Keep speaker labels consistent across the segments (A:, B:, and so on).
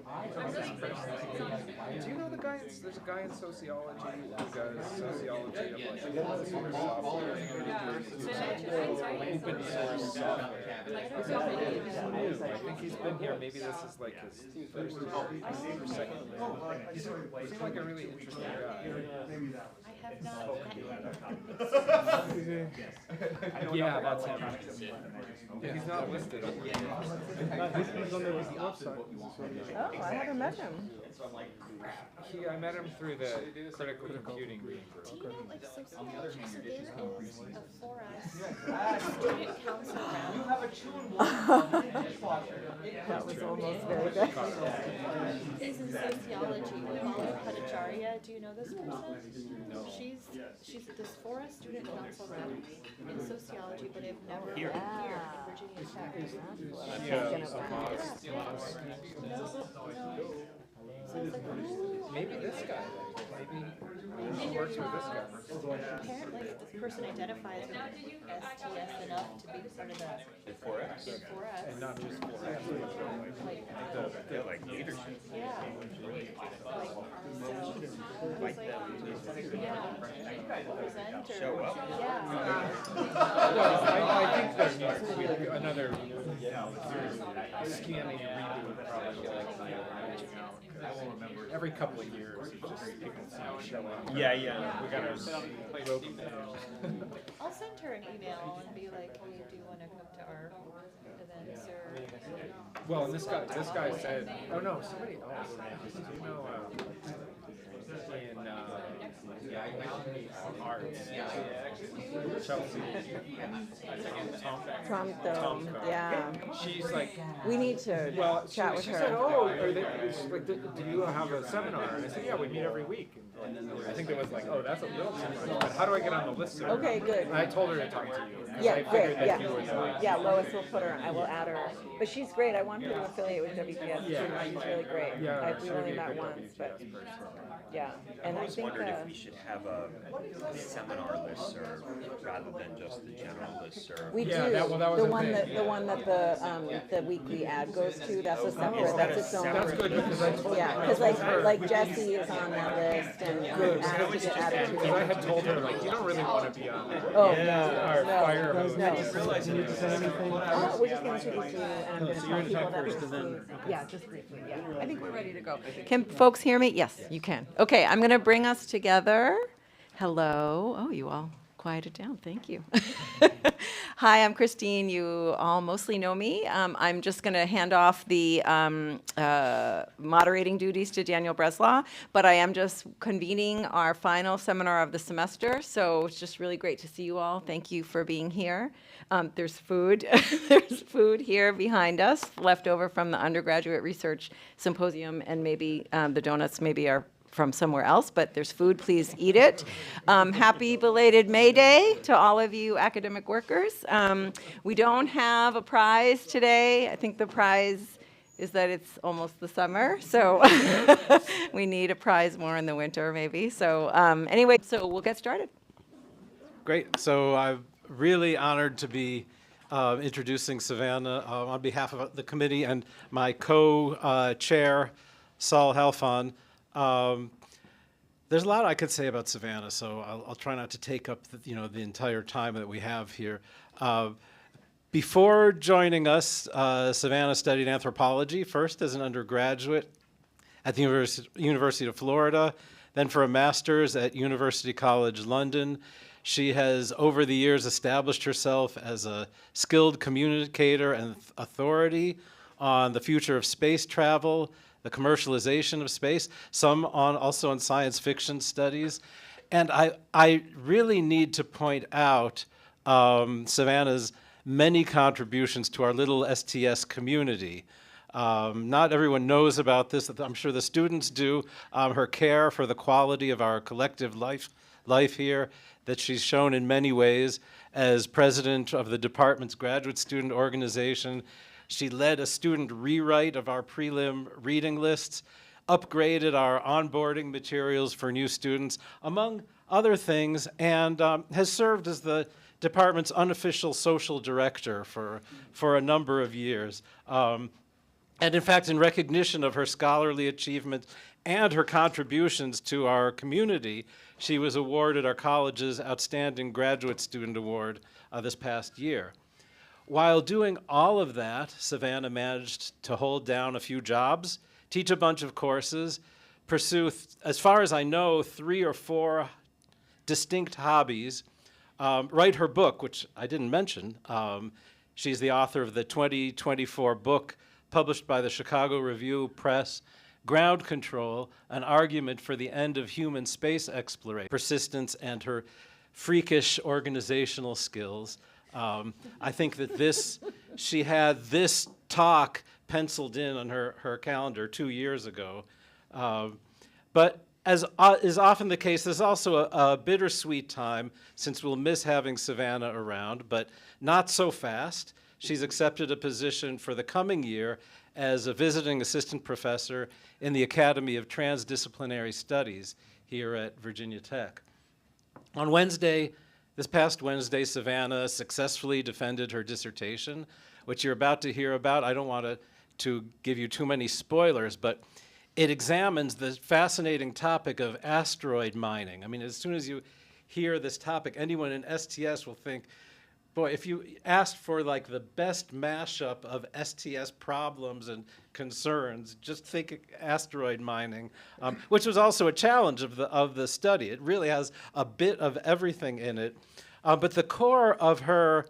A: Do you know the guy? There's a guy in sociology who does sociology of like open source software. Open source software. He's not new. I think he's been here. Maybe this is like his first or second year. He's like a really interesting guy.
B: I have not met him.
A: Yeah, that's him. He's not listed on the
C: He's on the website.
D: Oh, I haven't met him.
A: I met him through the critical computing reading
B: Do
A: group.
B: you know, like, sociology, so there is a Foust student council round.
D: That was almost very good.
B: Is in sociology, Molly Bhattacharya. Do you know this person? No. She's at this Foust student council rep in sociology, but I've never been here in Virginia Tech. So I was like, ooh.
A: Maybe this guy. Maybe he works with this guy.
B: Apparently, this person identifies with STS enough to be part of the
E: 4X.
A: And not just for
E: Like leadership.
B: yeah. Like, presenter.
E: Show up.
B: Yeah.
A: Well, I think there needs to be another scanning and redoing probably every couple of years. It's just people show up.
E: Yeah.
A: We gotta play rope.
B: I'll send her an email and be like, hey, do you want to come to our events or?
A: Well, and this guy said, oh no, somebody else. Do you know, in arts, Chelsea,
D: Tom, yeah.
A: She's like,
D: We need to chat with
A: she
D: her.
A: said, oh, do you have a seminar? And I said, yeah, we meet every week. And I think it was like, oh, that's a little too much. But how do I get on the list?
D: Okay, good.
A: And I told her to talk to you.
D: Yeah, great.
A: That you would,
D: Yeah, Lois will put her. I will add her. But she's great. I want her to affiliate with WPS.
A: Yeah.
D: She's really great.
A: Yeah,
D: We
A: she would
D: only
A: be a
D: met
A: good
D: once, but
A: WPS person.
D: yeah. And
E: I
D: I
E: was
D: think
E: wondering if we should have a seminar listserv rather than just the general listserv.
D: we do.
A: Yeah, that was
D: the
A: a
D: one
A: thing.
D: The one that the weekly ad goes to. That's a separate. That's its own.
A: That's good because I told
D: Yeah, because like Jesse is on that list and asked to get added to
A: Because I
D: it.
A: had told her, like, you don't really want to be on
D: Oh
A: our fire hose.
D: no.
C: Do you need to say anything?
D: Oh, we're just going to introduce you, and I'm going to
C: So
D: tell
C: you're gonna
D: people
C: talk
D: that
C: first,
D: we're
C: and then-
D: seeing- Yeah, just briefly, yeah. I think we're ready to go. Can folks hear me? Yes, you can. Okay, I'm going to bring us together. Hello. Oh, you all quieted down. Thank you. Hi, I'm Christine. You all mostly know me. I'm just going to hand off the moderating duties to Daniel Breslaw, but I am just convening our final seminar of the semester, so it's just really great to see you all. Thank you for being here. There's food. There's food here behind us, left over from the undergraduate research symposium, and maybe the donuts maybe are from somewhere else, but there's food, please eat it. Happy belated May Day to all of you academic workers. We don't have a prize today. I think the prize is that it's almost the summer, so we need a prize more in the winter maybe. So anyway, so we'll get started.
C: Great. So I'm really honored to be introducing Savannah on behalf of the committee and my co-chair, Saul Halfon. There's a lot I could say about Savannah, so I'll try not to take up the entire time that we have here. Before joining us, Savannah studied anthropology, first as an undergraduate at the University of Florida, then for a master's at University College London. She has, over the years, established herself as a skilled communicator and authority on the future of space travel, the commercialization of space, also on science fiction studies. And I really need to point out Savannah's many contributions to our little STS community. Not everyone knows about this. I'm sure the students do. Her care for the quality of our collective life here, that she's shown in many ways as president of the department's graduate student organization. She led a student rewrite of our prelim reading lists, upgraded our onboarding materials for new students, among other things, and has served as the department's unofficial social director for a number of years. And in fact, in recognition of her scholarly achievement and her contributions to our community, she was awarded our college's Outstanding Graduate Student Award this past year. While doing all of that, Savannah managed to hold down a few jobs, teach a bunch of courses, pursue, as far as I know, 3 or 4 distinct hobbies, write her book, which I didn't mention. She's the author of the 2024 book published by the Chicago Review Press, Ground Control, An Argument for the End of Human Space Exploration, Persistence, and Her Freakish Organizational Skills. I think that she had this talk penciled in on her calendar 2 years ago. But as is often the case, there's also a bittersweet time since we'll miss having Savannah around, but not so fast. She's accepted a position for the coming year as a visiting assistant professor in the Academy of Transdisciplinary Studies here at Virginia Tech. On Wednesday, this past Wednesday, Savannah successfully defended her dissertation, which you're about to hear about. I don't want to give you too many spoilers, but it examines the fascinating topic of asteroid mining. I mean, as soon as you hear this topic, anyone in STS will think, boy, if you asked for like the best mashup of STS problems and concerns, just think asteroid mining, which was also a challenge of the study. It really has a bit of everything in it. But the core of her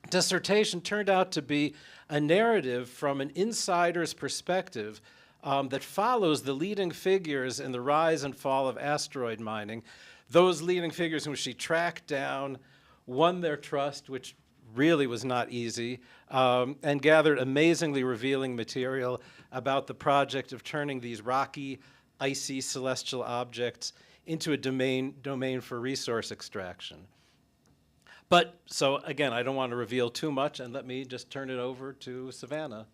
C: dissertation turned out to be a narrative from an insider's perspective that follows the leading figures in the rise and fall of asteroid mining, those leading figures whom she tracked down, won their trust, which really was not easy, and gathered amazingly revealing material about the project of turning these rocky, icy celestial objects into a domain for resource extraction. But, so again, I don't want to reveal too much, and let me just turn it over to Savannah.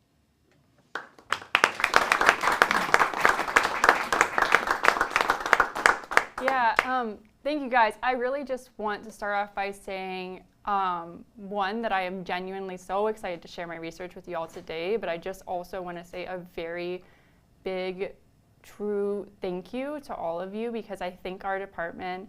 F: Yeah, thank you guys. I really just want to start off by saying, one, that I am genuinely so excited to share my research with you all today, but I just also want to say a very big, true thank you to all of you, because I think our department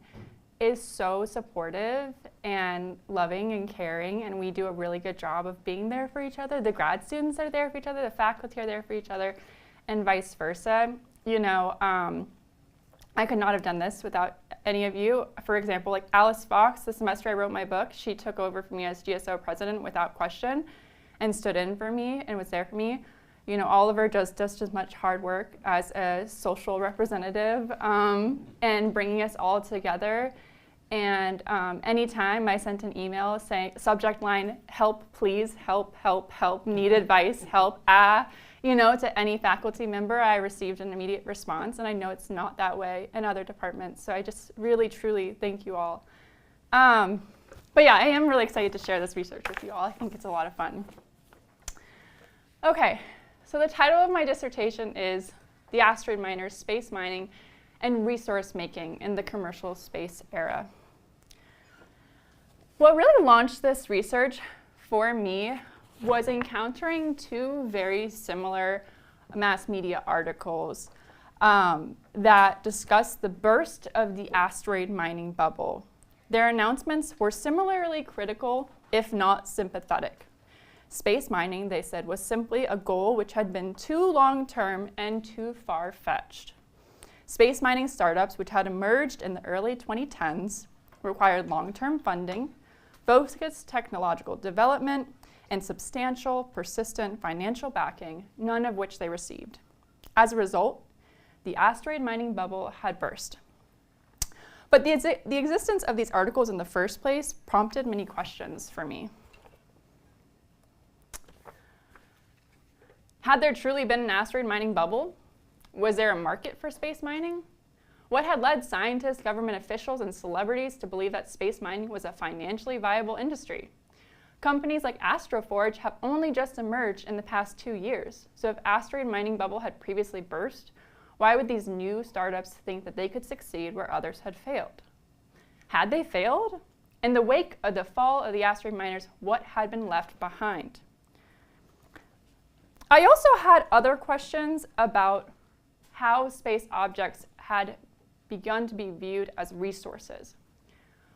F: is so supportive and loving and caring, and we do a really good job of being there for each other. The grad students are there for each other, the faculty are there for each other, and vice versa. You know, I could not have done this without any of you. For example, like Alice Fox, the semester I wrote my book, she took over for me as GSO president without question and stood in for me and was there for me. You know, Oliver does just as much hard work as a social representative and bringing us all together. And anytime I sent an email saying, subject line, help, please, help, help, help, need advice, help, you know, to any faculty member, I received an immediate response, and I know it's not that way in other departments. So I just really, truly thank you all. But yeah, I am really excited to share this research with you all. I think it's a lot of fun. Okay, so the title of my dissertation is The Asteroid Miners, Space Mining, and Resource Making in the Commercial Space Era. What really launched this research for me was encountering 2 very similar mass media articles that discussed the burst of the asteroid mining bubble. Their announcements were similarly critical, if not sympathetic. Space mining, they said, was simply a goal which had been too long-term and too far-fetched. Space mining startups, which had emerged in the early 2010s, required long-term funding, focused technological development, and substantial, persistent financial backing, none of which they received. As a result, the asteroid mining bubble had burst. But the existence of these articles in the first place prompted many questions for me. Had there truly been an asteroid mining bubble? Was there a market for space mining? What had led scientists, government officials, and celebrities to believe that space mining was a financially viable industry? Companies like Astroforge have only just emerged in the past 2 years. So if asteroid mining bubble had previously burst, why would these new startups think that they could succeed where others had failed? Had they failed? In the wake of the fall of the asteroid miners, what had been left behind? I also had other questions about how space objects had begun to be viewed as resources.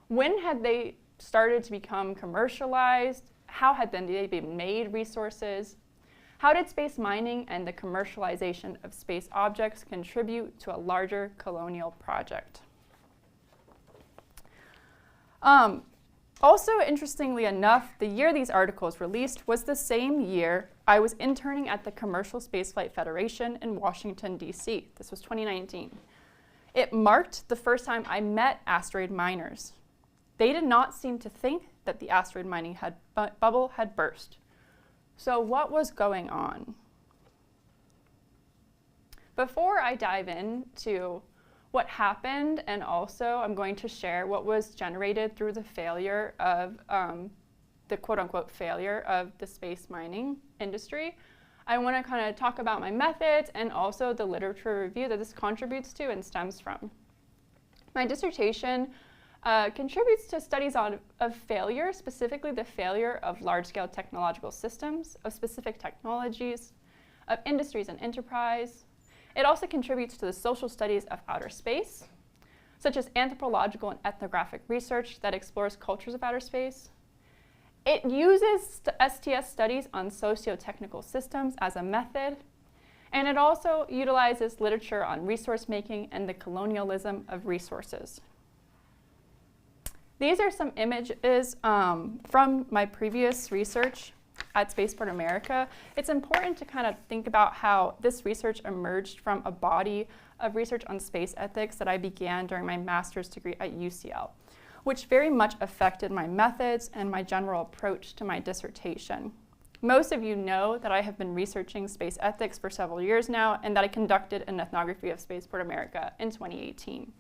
F: When had they started to become commercialized? How had they been made resources? How did space mining and the commercialization of space objects contribute to a larger colonial project? Also, interestingly enough, the year these articles released was the same year I was interning at the Commercial Spaceflight Federation in Washington, D.C. This was 2019. It marked the first time I met asteroid miners. They did not seem to think that the asteroid mining bubble had burst. So what was going on? Before I dive into what happened, and also I'm going to share what was generated through the failure of the quote-unquote failure of the space mining industry, I want to kind of talk about my methods and also the literature review that this contributes to and stems from. My dissertation contributes to studies of failure, specifically the failure of large-scale technological systems, of specific technologies, of industries and enterprise. It also contributes to the social studies of outer space, such as anthropological and ethnographic research that explores cultures of outer space. It uses STS studies on socio-technical systems as a method, and it also utilizes literature on resource making and the colonialism of resources. These are some images from my previous research at Spaceport America. It's important to kind of think about how this research emerged from a body of research on space ethics that I began during my master's degree at UCL, which very much affected my methods and my general approach to my dissertation. Most of you know that I have been researching space ethics for several years now, and that I conducted an ethnography of Spaceport America in 2018.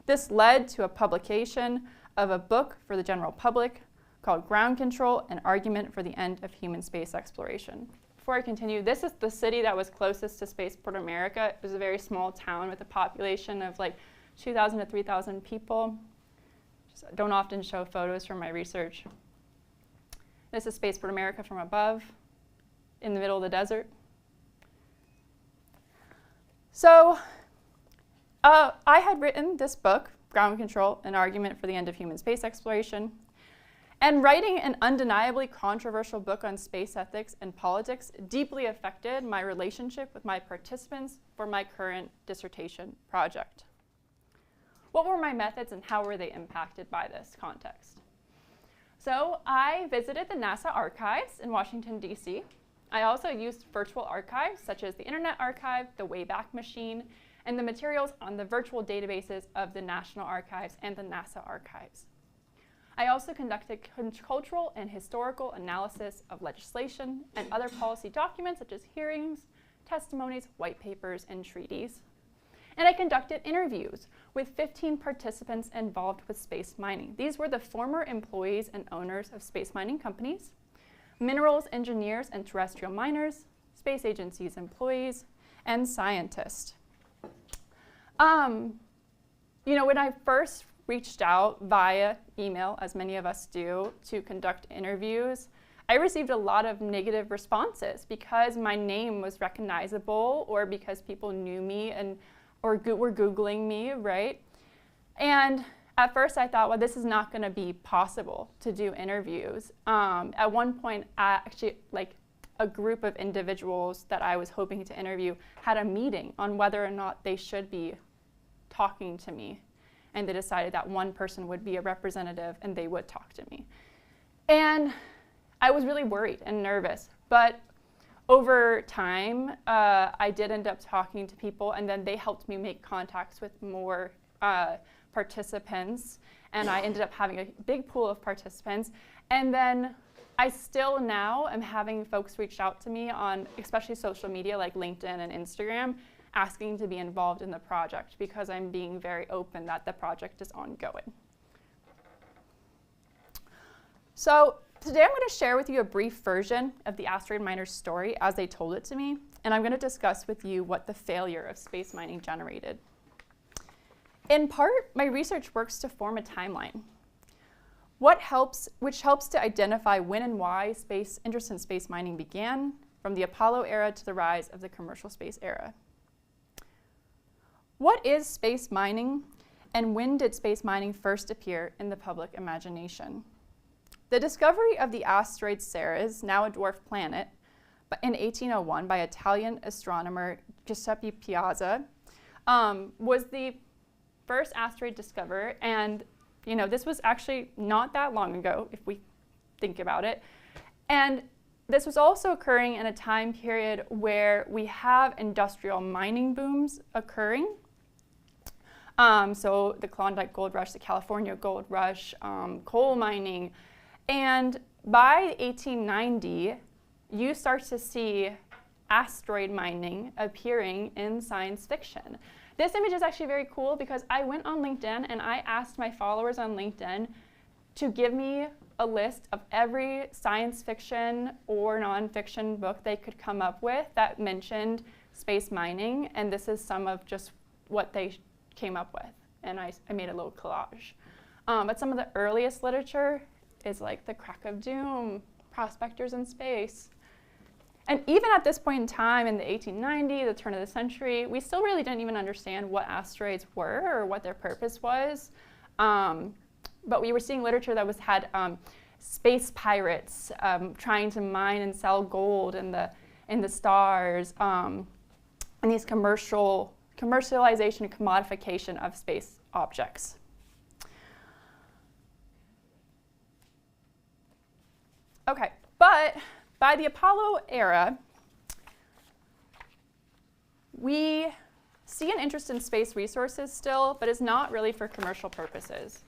F: This led to a publication of a book for the general public called Ground Control: An Argument for the End of Human Space Exploration. Before I continue, this is the city that was closest to Spaceport America. It was a very small town with a population of like 2,000 to 3,000 people. Just don't often show photos from my research. This is Spaceport America from above, in the middle of the desert. So I had written this book, Ground Control: An Argument for the End of Human Space Exploration. And writing an undeniably controversial book on space ethics and politics deeply affected my relationship with my participants for my current dissertation project. What were my methods and how were they impacted by this context? So I visited the NASA archives in Washington, D.C. I also used virtual archives such as the Internet Archive, the Wayback Machine, and the materials on the virtual databases of the National Archives and the NASA archives. I also conducted cultural and historical analysis of legislation and other policy documents such as hearings, testimonies, white papers, and treaties. And I conducted interviews with 15 participants involved with space mining. These were the former employees and owners of space mining companies, minerals engineers and terrestrial miners, space agencies employees, and scientists. When I first reached out via email, as many of us do, to conduct interviews, I received a lot of negative responses because my name was recognizable or because people knew me or were Googling me, right? And at first I thought, well, this is not gonna be possible to do interviews. At one point, actually, a group of individuals that I was hoping to interview had a meeting on whether or not they should be talking to me. And they decided that one person would be a representative and they would talk to me. And I was really worried and nervous, but over time, I did end up talking to people, and then they helped me make contacts with more participants, and I ended up having a big pool of participants. And then I still now am having folks reach out to me on especially social media like LinkedIn and Instagram, asking to be involved in the project because I'm being very open that the project is ongoing. So today I'm going to share with you a brief version of the asteroid miner's story as they told it to me, and I'm going to discuss with you what the failure of space mining generated. In part, my research works to form a timeline, which helps to identify when and why interest in space mining began, from the Apollo era to the rise of the commercial space era. What is space mining, and when did space mining first appear in the public imagination? The discovery of the asteroid Ceres, now a dwarf planet, in 1801 by Italian astronomer Giuseppe Piazza, was the first asteroid discovered, and this was actually not that long ago, if we think about it. And this was also occurring in a time period where we have industrial mining booms occurring. So the Klondike Gold Rush, the California Gold Rush, coal mining. And by 1890, you start to see asteroid mining appearing in science fiction. This image is actually very cool because I went on LinkedIn and I asked my followers on LinkedIn to give me a list of every science fiction or nonfiction book they could come up with that mentioned space mining, and this is some of just what they came up with, and I made a little collage. But some of the earliest literature is like The Crack of Doom, Prospectors in Space. And even at this point in time, in the 1890s, the turn of the century, we still really didn't even understand what asteroids were or what their purpose was. But we were seeing literature that had space pirates trying to mine and sell gold in the stars, and these commercialization and commodification of space objects. Okay, but by the Apollo era, we see an interest in space resources still, but it's not really for commercial purposes.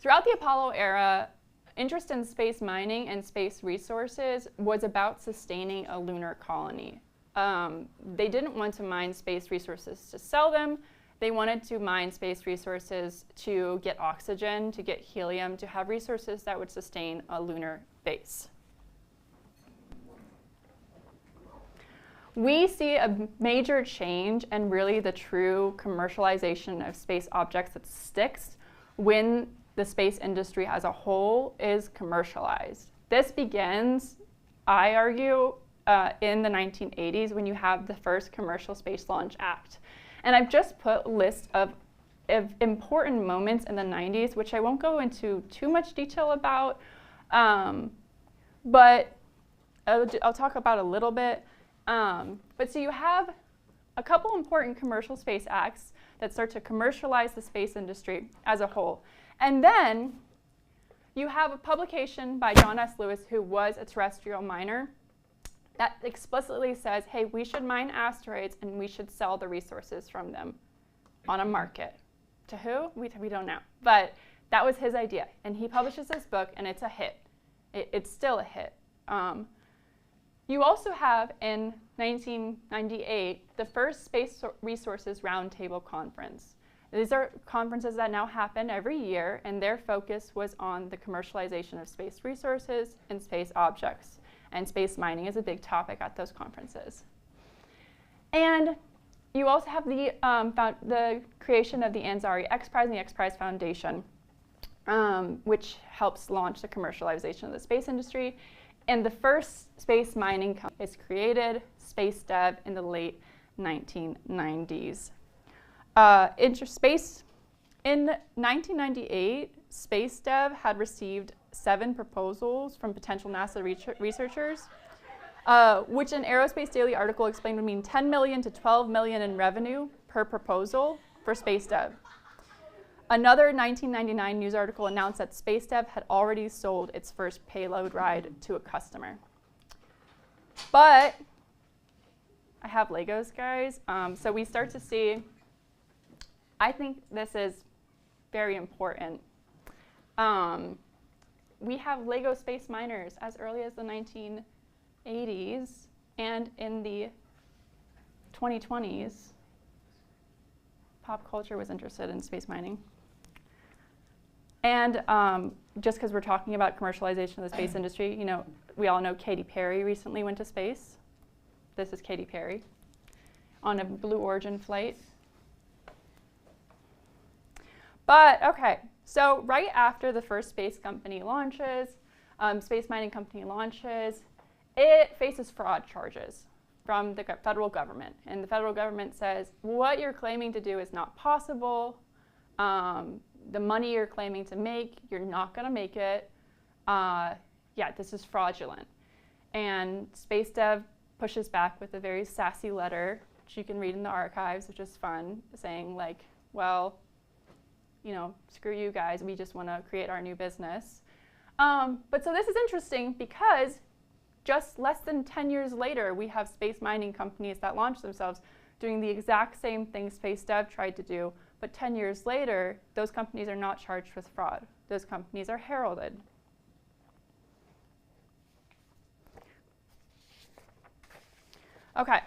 F: Throughout the Apollo era, interest in space mining and space resources was about sustaining a lunar colony. They didn't want to mine space resources to sell them. They wanted to mine space resources to get oxygen, to get helium, to have resources that would sustain a lunar base. We see a major change and really the true commercialization of space objects that sticks when the space industry as a whole is commercialized. This begins, I argue, in the 1980s when you have the first Commercial Space Launch Act. And I've just put a list of important moments in the 90s, which I won't go into too much detail about, but I'll talk about a little bit. But so you have a couple important commercial space acts that start to commercialize the space industry as a whole. And then you have a publication by John S. Lewis, who was a terrestrial miner, that explicitly says, hey, we should mine asteroids and we should sell the resources from them on a market. To who? We don't know. But that was his idea. And he publishes this book, and it's a hit. It's still a hit. You also have, in 1998, the first Space Resources Roundtable Conference. These are conferences that now happen every year, and their focus was on the commercialization of space resources and space objects. And space mining is a big topic at those conferences. And you also have the creation of the Ansari X Prize and the X Prize Foundation, which helps launch the commercialization of the space industry. And the first space mining company is created, Space Dev, in the late 1990s. In 1998, Space Dev had received 7 proposals from potential NASA researchers, which an Aerospace Daily article explained would mean $10 million to $12 million in revenue per proposal for Space Dev. Another 1999 news article announced that Space Dev had already sold its first payload ride to a customer. But I have Legos, guys. So we start to see, I think this is very important. We have Lego space miners as early as the 1980s, and in the 2020s, pop culture was interested in space mining. And just because we're talking about commercialization of the space industry, we all know Katy Perry recently went to space. This is Katy Perry on a Blue Origin flight. But okay, so right after the first space mining company launches, it faces fraud charges from the federal government. And the federal government says, what you're claiming to do is not possible. The money you're claiming to make, you're not going to make it. Yeah, this is fraudulent. And Space Dev pushes back with a very sassy letter, which you can read in the archives, which is fun, saying like, well, you know, screw you guys, we just want to create our new business. But so this is interesting because just less than 10 years later, we have space mining companies that launch themselves doing the exact same thing Space Dev tried to do, but 10 years later, those companies are not charged with fraud. Those companies are heralded. Okay.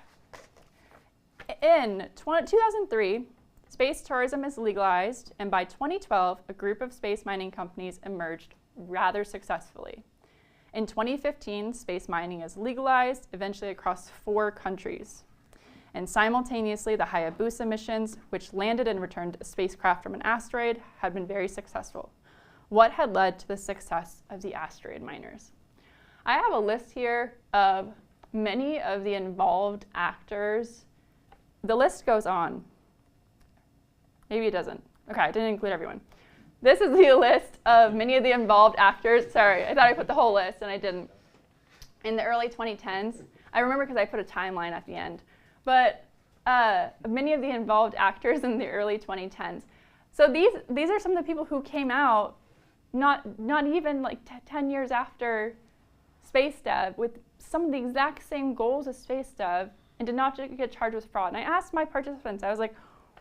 F: In 2003, space tourism is legalized, and by 2012, a group of space mining companies emerged rather successfully. In 2015, space mining is legalized, eventually across 4 countries. And simultaneously, the Hayabusa missions, which landed and returned a spacecraft from an asteroid, had been very successful. What had led to the success of the asteroid miners? I have a list here of many of the involved actors. The list goes on. Maybe it doesn't. Okay, I didn't include everyone. This is the list of many of the involved actors. Sorry, I thought I put the whole list, and I didn't. In the early 2010s, I remember because I put a timeline at the end, but many of the involved actors in the early 2010s. So these are some of the people who came out not even like 10 years after Space Dev with some of the exact same goals as Space Dev and did not get charged with fraud. And I asked my participants, I was like,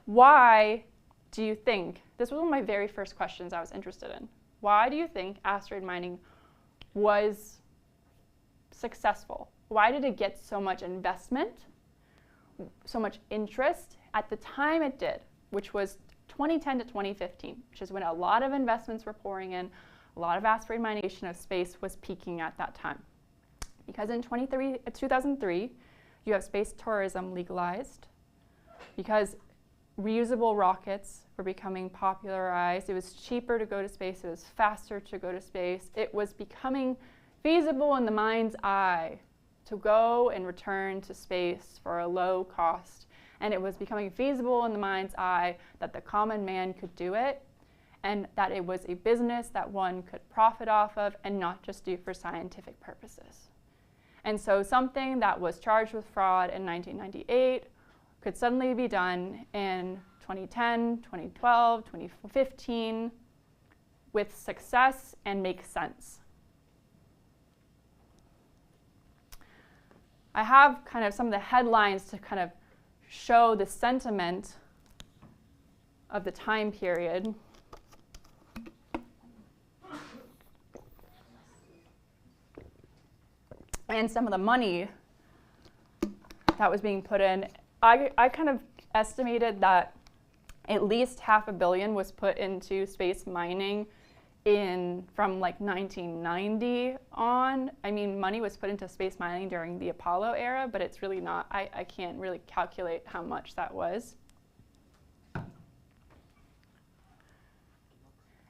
F: why do you think, this was one of my very first questions I was interested in, why do you think asteroid mining was successful? Why did it get so much investment, so much interest at the time it did, which was 2010 to 2015, which is when a lot of investments were pouring in, a lot of asteroid mining of space was peaking at that time. Because in 2003, you have space tourism legalized, because reusable rockets were becoming popularized. It was cheaper to go to space. It was faster to go to space. It was becoming feasible in the mind's eye to go and return to space for a low cost. And it was becoming feasible in the mind's eye that the common man could do it, and that it was a business that one could profit off of and not just do for scientific purposes. And so something that was charged with fraud in 1998 could suddenly be done in 2010, 2012, 2015 with success and make sense. I have kind of some of the headlines to kind of show the sentiment of the time period. And some of the money that was being put in. I kind of estimated that at least $500 million was put into space mining from like 1990 on. I mean, money was put into space mining during the Apollo era, but it's really not, I can't really calculate how much that was.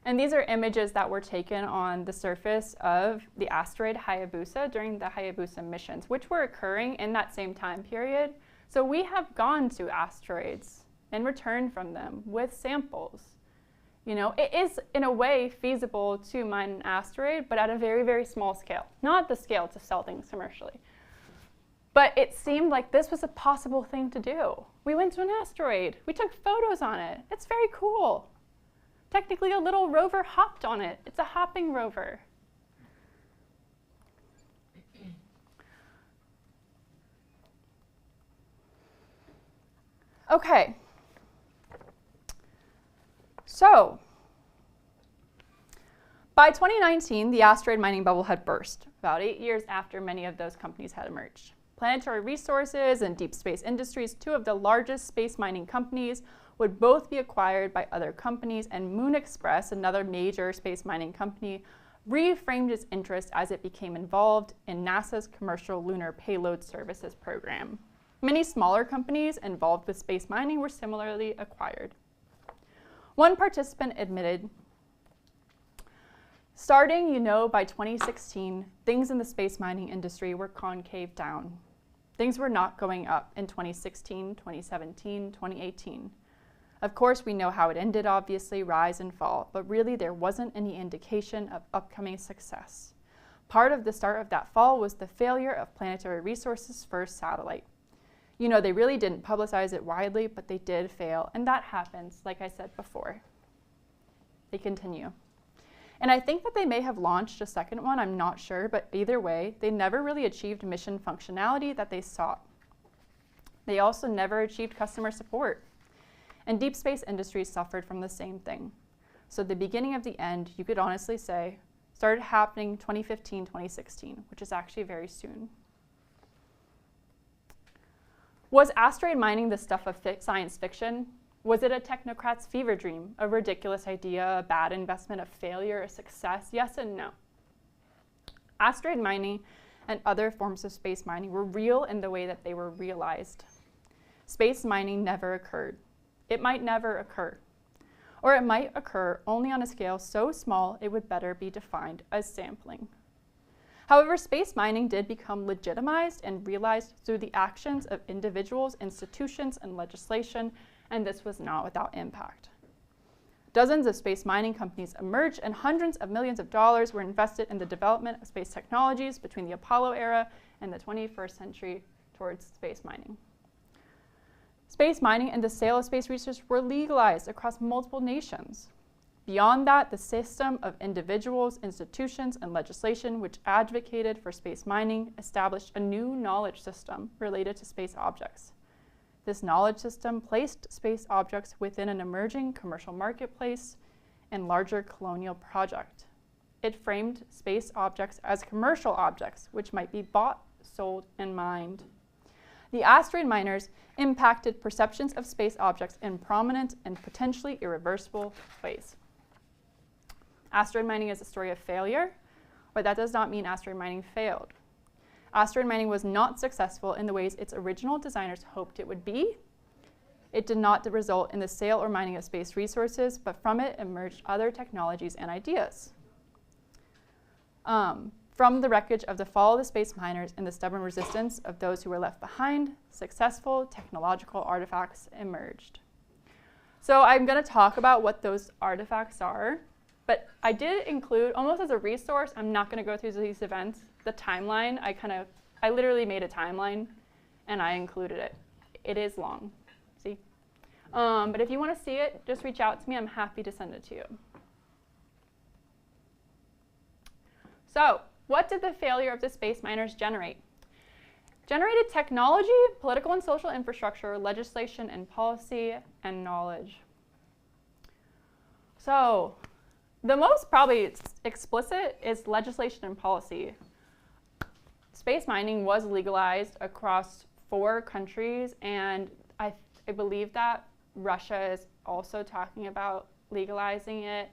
F: And these are images that were taken on the surface of the asteroid Hayabusa during the Hayabusa missions, which were occurring in that same time period. So we have gone to asteroids and returned from them with samples. You know, it is in a way feasible to mine an asteroid, but at a very, very small scale. Not the scale to sell things commercially. But it seemed like this was a possible thing to do. We went to an asteroid. We took photos on it. It's very cool. Technically, a little rover hopped on it. It's a hopping rover. Okay. So, by 2019, the asteroid mining bubble had burst, about 8 years after many of those companies had emerged. Planetary Resources and DeepSpace Industries, 2 of the largest space mining companies, would both be acquired by other companies, and Moon Express, another major space mining company, reframed its interest as it became involved in NASA's Commercial Lunar Payload Services program. Many smaller companies involved with space mining were similarly acquired. One participant admitted Starting, by 2016, things in the space mining industry were concave down. Things were not going up in 2016, 2017, 2018. Of course, we know how it ended, obviously, rise and fall, but really there wasn't any indication of upcoming success. Part of the start of that fall was the failure of Planetary Resources' first satellite. They really didn't publicize it widely, but they did fail, and that happens, like I said before. They continue. And I think that they may have launched a second one, I'm not sure, but either way, they never really achieved mission functionality that they sought. They also never achieved customer support. And deep space industries suffered from the same thing. So the beginning of the end, you could honestly say, started happening 2015, 2016, which is actually very soon. Was asteroid mining the stuff of science fiction? Was it a technocrat's fever dream, a ridiculous idea, a bad investment, a failure, a success? Yes and no. Asteroid mining and other forms of space mining were real in the way that they were realized. Space mining never occurred. It might never occur. Or it might occur only on a scale so small it would better be defined as sampling. However, space mining did become legitimized and realized through the actions of individuals, institutions, and legislation, and this was not without impact. Dozens of space mining companies emerged, and hundreds of millions of dollars were invested in the development of space technologies between the Apollo era and the 21st century towards space mining. Space mining and the sale of space research were legalized across multiple nations. Beyond that, the system of individuals, institutions, and legislation which advocated for space mining established a new knowledge system related to space objects. This knowledge system placed space objects within an emerging commercial marketplace and larger colonial project. It framed space objects as commercial objects, which might be bought, sold, and mined. The asteroid miners impacted perceptions of space objects in prominent and potentially irreversible ways. Asteroid mining is a story of failure, but that does not mean asteroid mining failed. Asteroid mining was not successful in the ways its original designers hoped it would be. It did not result in the sale or mining of space resources, but from it emerged other technologies and ideas. From the wreckage of the fall of the space miners and the stubborn resistance of those who were left behind, successful technological artifacts emerged. So I'm going to talk about what those artifacts are, but I did include, almost as a resource, I'm not going to go through these events, the timeline. I literally made a timeline and I included it. It is long, see? But if you want to see it, just reach out to me. I'm happy to send it to you. So, what did the failure of the space miners generate? Generated technology, political and social infrastructure, legislation and policy, and knowledge. So, the most probably explicit is legislation and policy. Space mining was legalized across 4 countries, and I believe that Russia is also talking about legalizing it.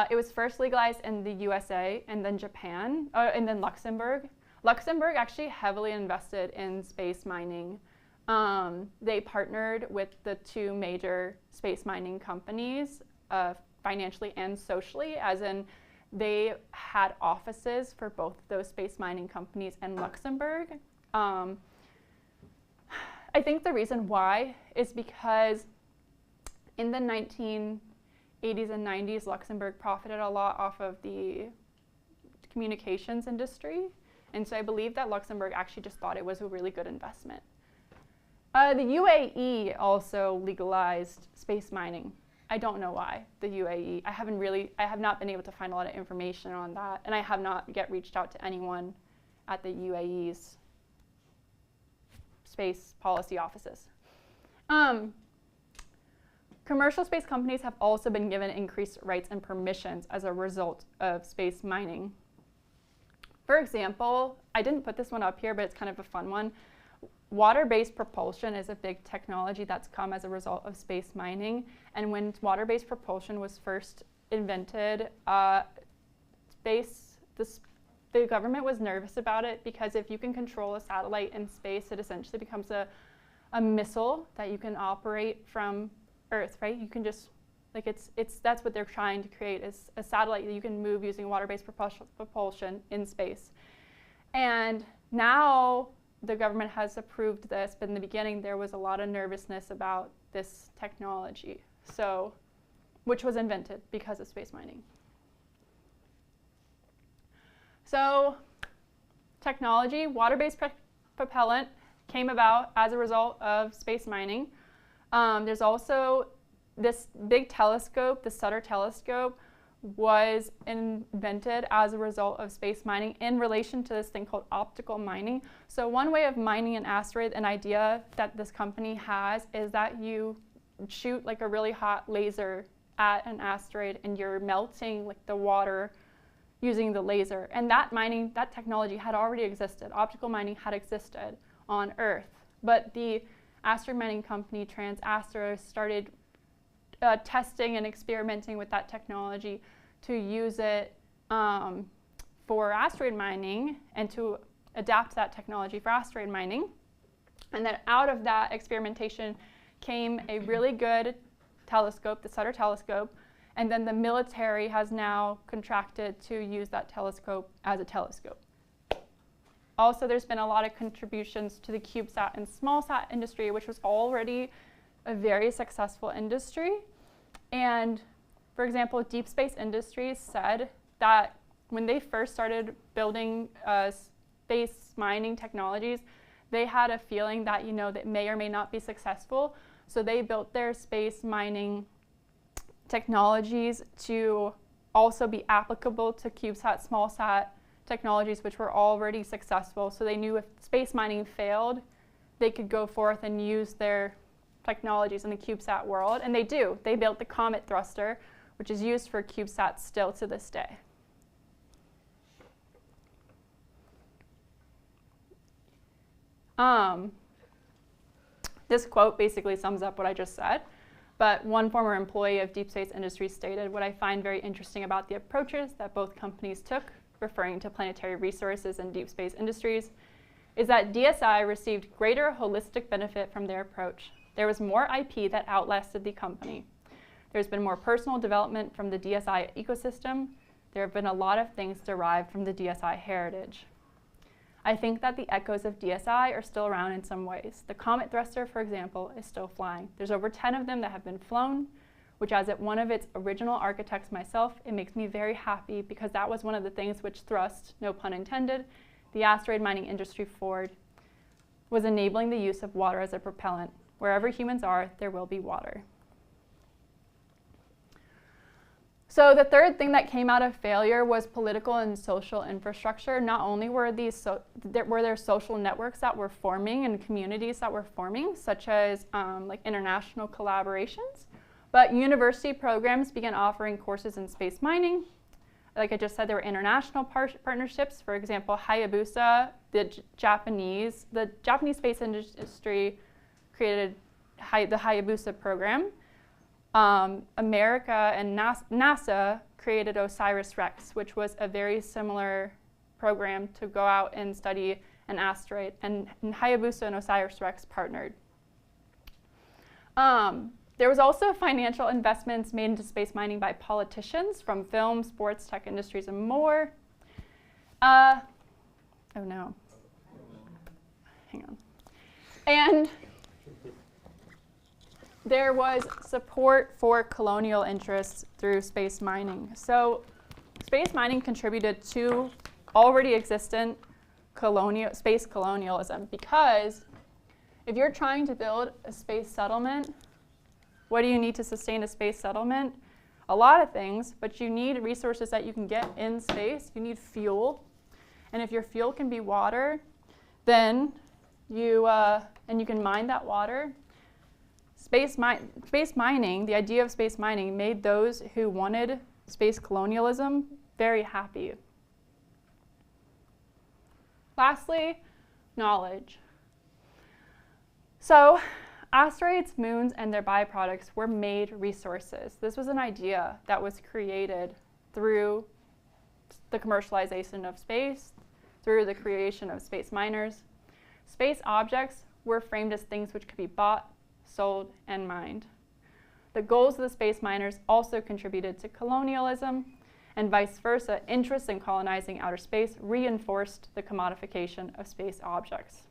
F: It was first legalized in the USA, and then Japan, and then Luxembourg. Luxembourg actually heavily invested in space mining. They partnered with the 2 major space mining companies, financially and socially, as in they had offices for both those space mining companies in Luxembourg. I think the reason why is because in the 1980s and 90s, Luxembourg profited a lot off of the communications industry. And so I believe that Luxembourg actually just thought it was a really good investment. The UAE also legalized space mining. I don't know why, the UAE. I have not been able to find a lot of information on that, and I have not yet reached out to anyone at the UAE's space policy offices. Commercial space companies have also been given increased rights and permissions as a result of space mining. For example, I didn't put this one up here, but it's kind of a fun one. Water-based propulsion is a big technology that's come as a result of space mining. And when water-based propulsion was first invented, the government was nervous about it because if you can control a satellite in space, it essentially becomes a missile that you can operate from Earth, right? You can just Like that's what they're trying to create, is a satellite that you can move using water-based propulsion in space. And now the government has approved this, but in the beginning there was a lot of nervousness about this technology, so, which was invented because of space mining. So technology, water-based propellant, came about as a result of space mining. There's also this big telescope, the Sutter telescope, was invented as a result of space mining in relation to this thing called optical mining. So one way of mining an asteroid, an idea that this company has, is that you shoot like a really hot laser at an asteroid and you're melting like the water using the laser. And that mining, that technology had already existed. Optical mining had existed on Earth. But the asteroid mining company TransAstro started testing and experimenting with that technology to use it for asteroid mining and to adapt that technology for asteroid mining. And then out of that experimentation came a really good telescope, the Sutter telescope, and then the military has now contracted to use that telescope as a telescope. Also, there's been a lot of contributions to the CubeSat and smallsat industry, which was already a very successful industry. And for example, DeepSpace Industries said that when they first started building space mining technologies, they had a feeling that, you know, that may or may not be successful. So they built their space mining technologies to also be applicable to CubeSat, smallsat technologies, which were already successful. So they knew if space mining failed, they could go forth and use their technologies in the CubeSat world, and they do. They built the Comet thruster, which is used for CubeSats still to this day. This quote basically sums up what I just said, but one former employee of DeepSpace Industries stated, "What I find very interesting about the approaches that both companies took," referring to Planetary Resources and DeepSpace Industries, "is that DSI received greater holistic benefit from their approach. There was more IP that outlasted the company. There's been more personal development from the DSI ecosystem. There have been a lot of things derived from the DSI heritage. I think that the echoes of DSI are still around in some ways. The Comet thruster, for example, is still flying. There's over 10 of them that have been flown, which as one of its original architects myself, it makes me very happy because that was one of the things which thrust, no pun intended, the asteroid mining industry forward, was enabling the use of water as a propellant. Wherever humans are, there will be water." So the third thing that came out of failure was political and social infrastructure. Not only were there social networks that were forming and communities that were forming, such as like international collaborations, but university programs began offering courses in space mining. Like I just said, there were international partnerships. For example, Hayabusa, the Japanese space industry created the Hayabusa program. America and NASA created OSIRIS-REx, which was a very similar program to go out and study an asteroid, and Hayabusa and OSIRIS-REx partnered. There was also financial investments made into space mining by politicians from film, sports, tech industries, and more. Oh no. Hang on. And there was support for colonial interests through space mining. So space mining contributed to already existent space colonialism, because if you're trying to build a space settlement, what do you need to sustain a space settlement? A lot of things, but you need resources that you can get in space. You need fuel. And if your fuel can be water, then you can mine that water. Space mining, the idea of space mining, made those who wanted space colonialism very happy. Lastly, knowledge. So asteroids, moons, and their byproducts were made resources. This was an idea that was created through the commercialization of space, through the creation of space miners. Space objects were framed as things which could be bought, sold, and mined. The goals of the space miners also contributed to colonialism, and vice versa. Interest in colonizing outer space reinforced the commodification of space objects.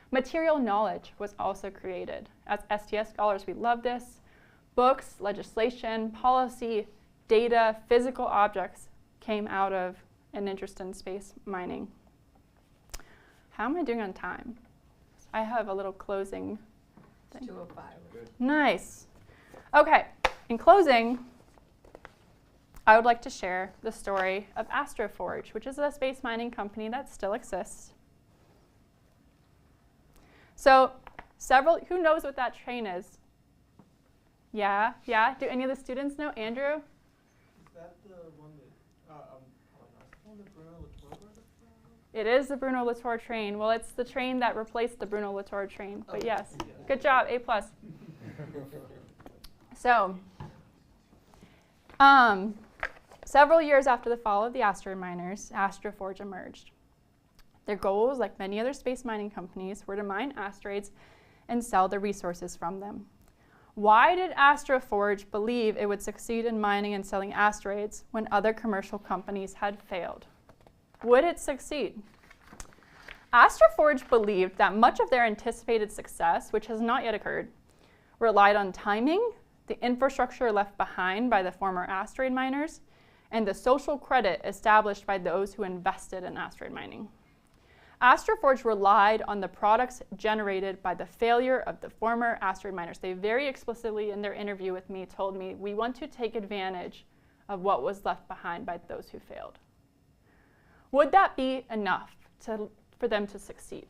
F: Material knowledge was also created. As STS scholars, we love this. Books, legislation, policy, data, physical objects came out of an interest in space mining. How am I doing on time? I have a little closing thing.
D: 2:05.
F: Nice. Okay, in closing, I would like to share the story of Astroforge, which is a space mining company that still exists. So who knows what that train is? Yeah? Do any of the students know? Andrew?
G: Is that the one that, the Bruno Latour brought up?
F: It is the Bruno Latour train. Well, it's the train that replaced the Bruno Latour train, but yes. Good job, A+. So, several years after the fall of the asteroid miners, Astroforge emerged. Their goals, like many other space mining companies, were to mine asteroids and sell the resources from them. Why did Astroforge believe it would succeed in mining and selling asteroids when other commercial companies had failed? Would it succeed? Astroforge believed that much of their anticipated success, which has not yet occurred, relied on timing, the infrastructure left behind by the former asteroid miners, and the social credit established by those who invested in asteroid mining. Astroforge relied on the products generated by the failure of the former asteroid miners. They very explicitly in their interview with me told me, we want to take advantage of what was left behind by those who failed. Would that be enough for them to succeed?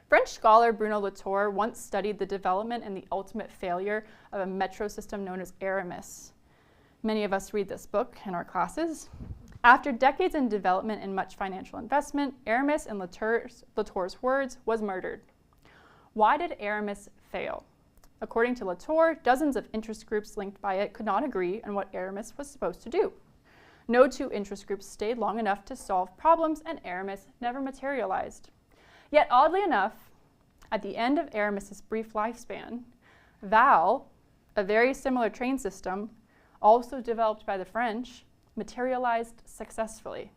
F: French scholar Bruno Latour once studied the development and the ultimate failure of a metro system known as Aramis. Many of us read this book in our classes. After decades in development and much financial investment, Aramis, in Latour's words, was murdered. Why did Aramis fail? According to Latour, dozens of interest groups linked by it could not agree on what Aramis was supposed to do. No two interest groups stayed long enough to solve problems, and Aramis never materialized. Yet, oddly enough, at the end of Aramis's brief lifespan, VAL, a very similar train system, also developed by the French, materialized successfully.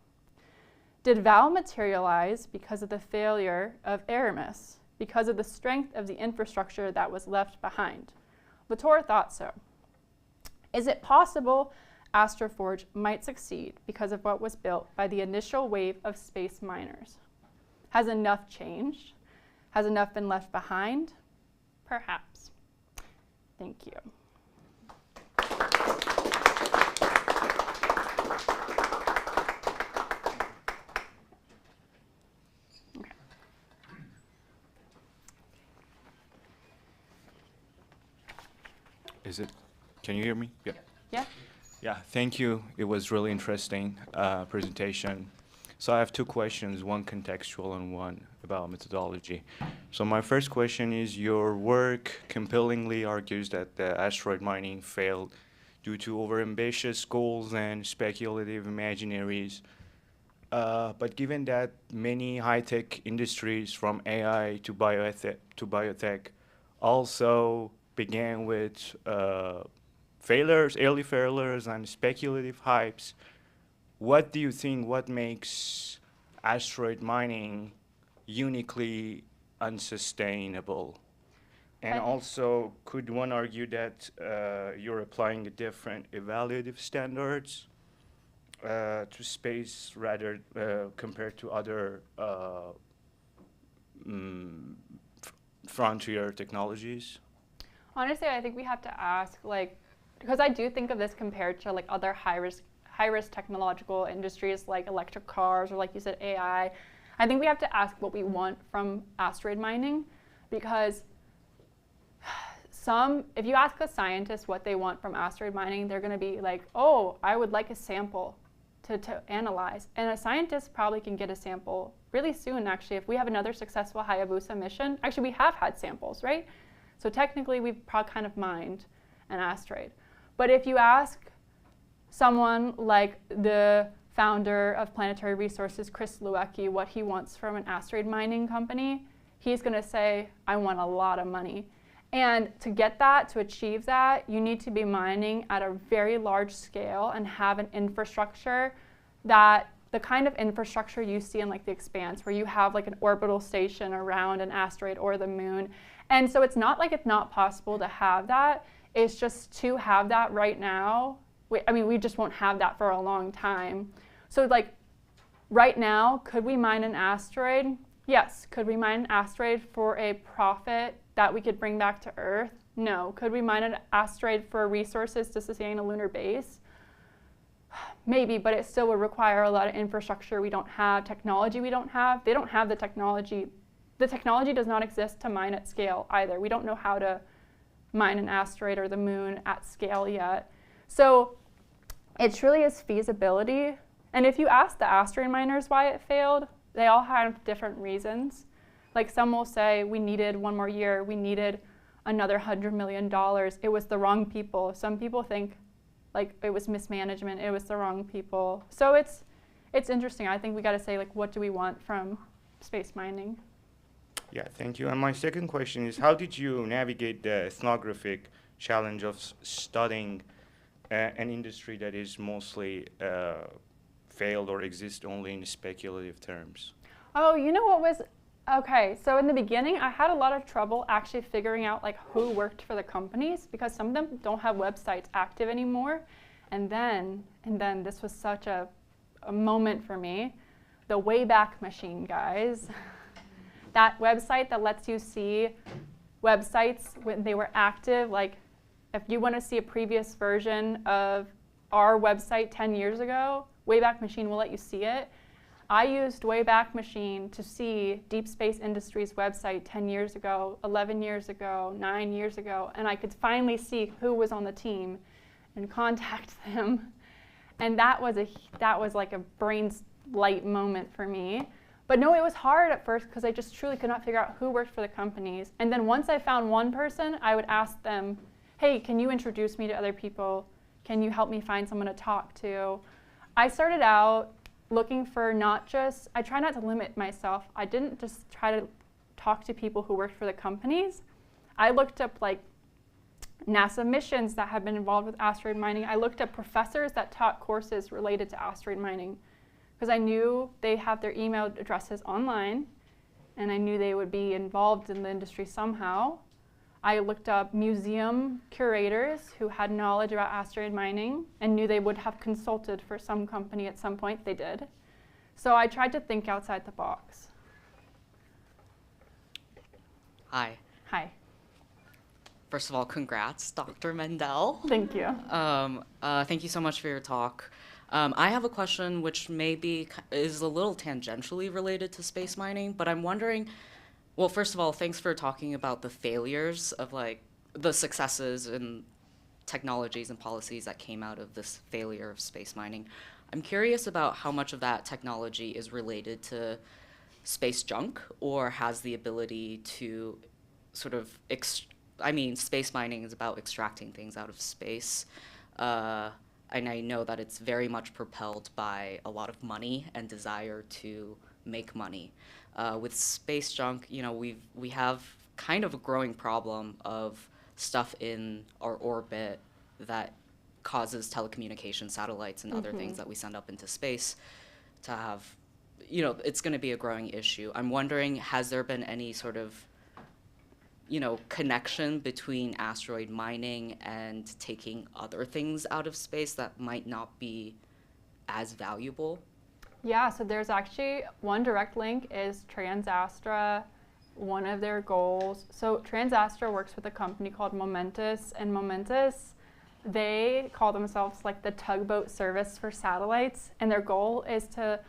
F: Did VAL materialize because of the failure of Aramis, because of the strength of the infrastructure that was left behind? Latour thought so. Is it possible Astroforge might succeed because of what was built by the initial wave of space miners? Has enough changed? Has enough been left behind? Perhaps. Thank you. Okay.
H: Can you hear me? Yeah.
F: Yeah?
H: Yeah, thank you. It was really interesting presentation. So I have two questions, one contextual and one about methodology. So my first question is, your work compellingly argues that the asteroid mining failed due to overambitious goals and speculative imaginaries. But given that many high-tech industries from AI to biotech also began with early failures and speculative hypes, what do you think, what makes asteroid mining uniquely unsustainable? And also, could one argue that you're applying a different evaluative standards to space rather compared to other frontier technologies?
F: Honestly, I think we have to ask, because I do think of this compared to other high-risk technological industries like electric cars or, like you said, AI. I think we have to ask what we want from asteroid mining, because if you ask a scientist what they want from asteroid mining, they're going to be like, oh, I would like a sample to analyze. And a scientist probably can get a sample really soon, actually. If we have another successful Hayabusa mission, actually we have had samples, right? So technically we've kind of mined an asteroid. But if you ask someone like the founder of Planetary Resources, Chris Luecki, what he wants from an asteroid mining company, he's going to say, I want a lot of money. And to get that, to achieve that, you need to be mining at a very large scale and have an infrastructure that the kind of infrastructure you see in like the Expanse, where you have like an orbital station around an asteroid or the moon. And so it's not like it's not possible to have that. It's just to have that right now, we just won't have that for a long time. So like right now, could we mine an asteroid? Yes. Could we mine an asteroid for a profit that we could bring back to Earth? No. Could we mine an asteroid for resources to sustain a lunar base? Maybe, but it still would require a lot of infrastructure we don't have, technology we don't have. They don't have the technology. The technology does not exist to mine at scale either. We don't know how to mine an asteroid or the moon at scale yet. So it truly is feasibility. And if you ask the asteroid miners why it failed, they all have different reasons. Like some will say, we needed one more year, we needed another $100 million. It was the wrong people. Some people think like it was mismanagement, it was the wrong people. So it's interesting. I think we got to say, like, what do we want from space mining?
H: Yeah, thank you. And my second question is, how did you navigate the ethnographic challenge of studying an industry that is mostly failed or exists only in speculative terms?
F: Oh, you know what was, okay, so in the beginning, I had a lot of trouble actually figuring out like who worked for the companies, because some of them don't have websites active anymore. And then this was such a moment for me, the Wayback Machine, guys. That website that lets you see websites when they were active, like if you want to see a previous version of our website 10 years ago, Wayback Machine will let you see it. I used Wayback Machine to see Deep Space Industries' website 10 years ago, 11 years ago, 9 years ago, and I could finally see who was on the team and contact them. And that was like a brain light moment for me. But no, it was hard at first because I just truly could not figure out who worked for the companies. And then once I found one person, I would ask them, hey, can you introduce me to other people? Can you help me find someone to talk to? I started out looking for I try not to limit myself. I didn't just try to talk to people who worked for the companies. I looked up like NASA missions that have been involved with asteroid mining. I looked up professors that taught courses related to asteroid mining, because I knew they have their email addresses online, and I knew they would be involved in the industry somehow. I looked up museum curators who had knowledge about asteroid mining and knew they would have consulted for some company at some point. They did. So I tried to think outside the box.
I: Hi.
F: Hi.
I: First of all, congrats, Dr. Mandel.
F: Thank you.
I: Thank you so much for your talk. I have a question which is a little tangentially related to space mining, but I'm wondering, well, first of all, thanks for talking about the failures of like the successes and technologies and policies that came out of this failure of space mining. I'm curious about how much of that technology is related to space junk or has the ability to sort of, space mining is about extracting things out of space. And I know that it's very much propelled by a lot of money and desire to make money. With space junk, we have kind of a growing problem of stuff in our orbit that causes telecommunication satellites and other things that we send up into space to have, it's going to be a growing issue. I'm wondering, has there been any sort of, connection between asteroid mining and taking other things out of space that might not be as valuable?
F: Yeah, so there's actually one direct link is TransAstra, one of their goals. So TransAstra works with a company called Momentus, and Momentus, they call themselves like the tugboat service for satellites, and their goal is to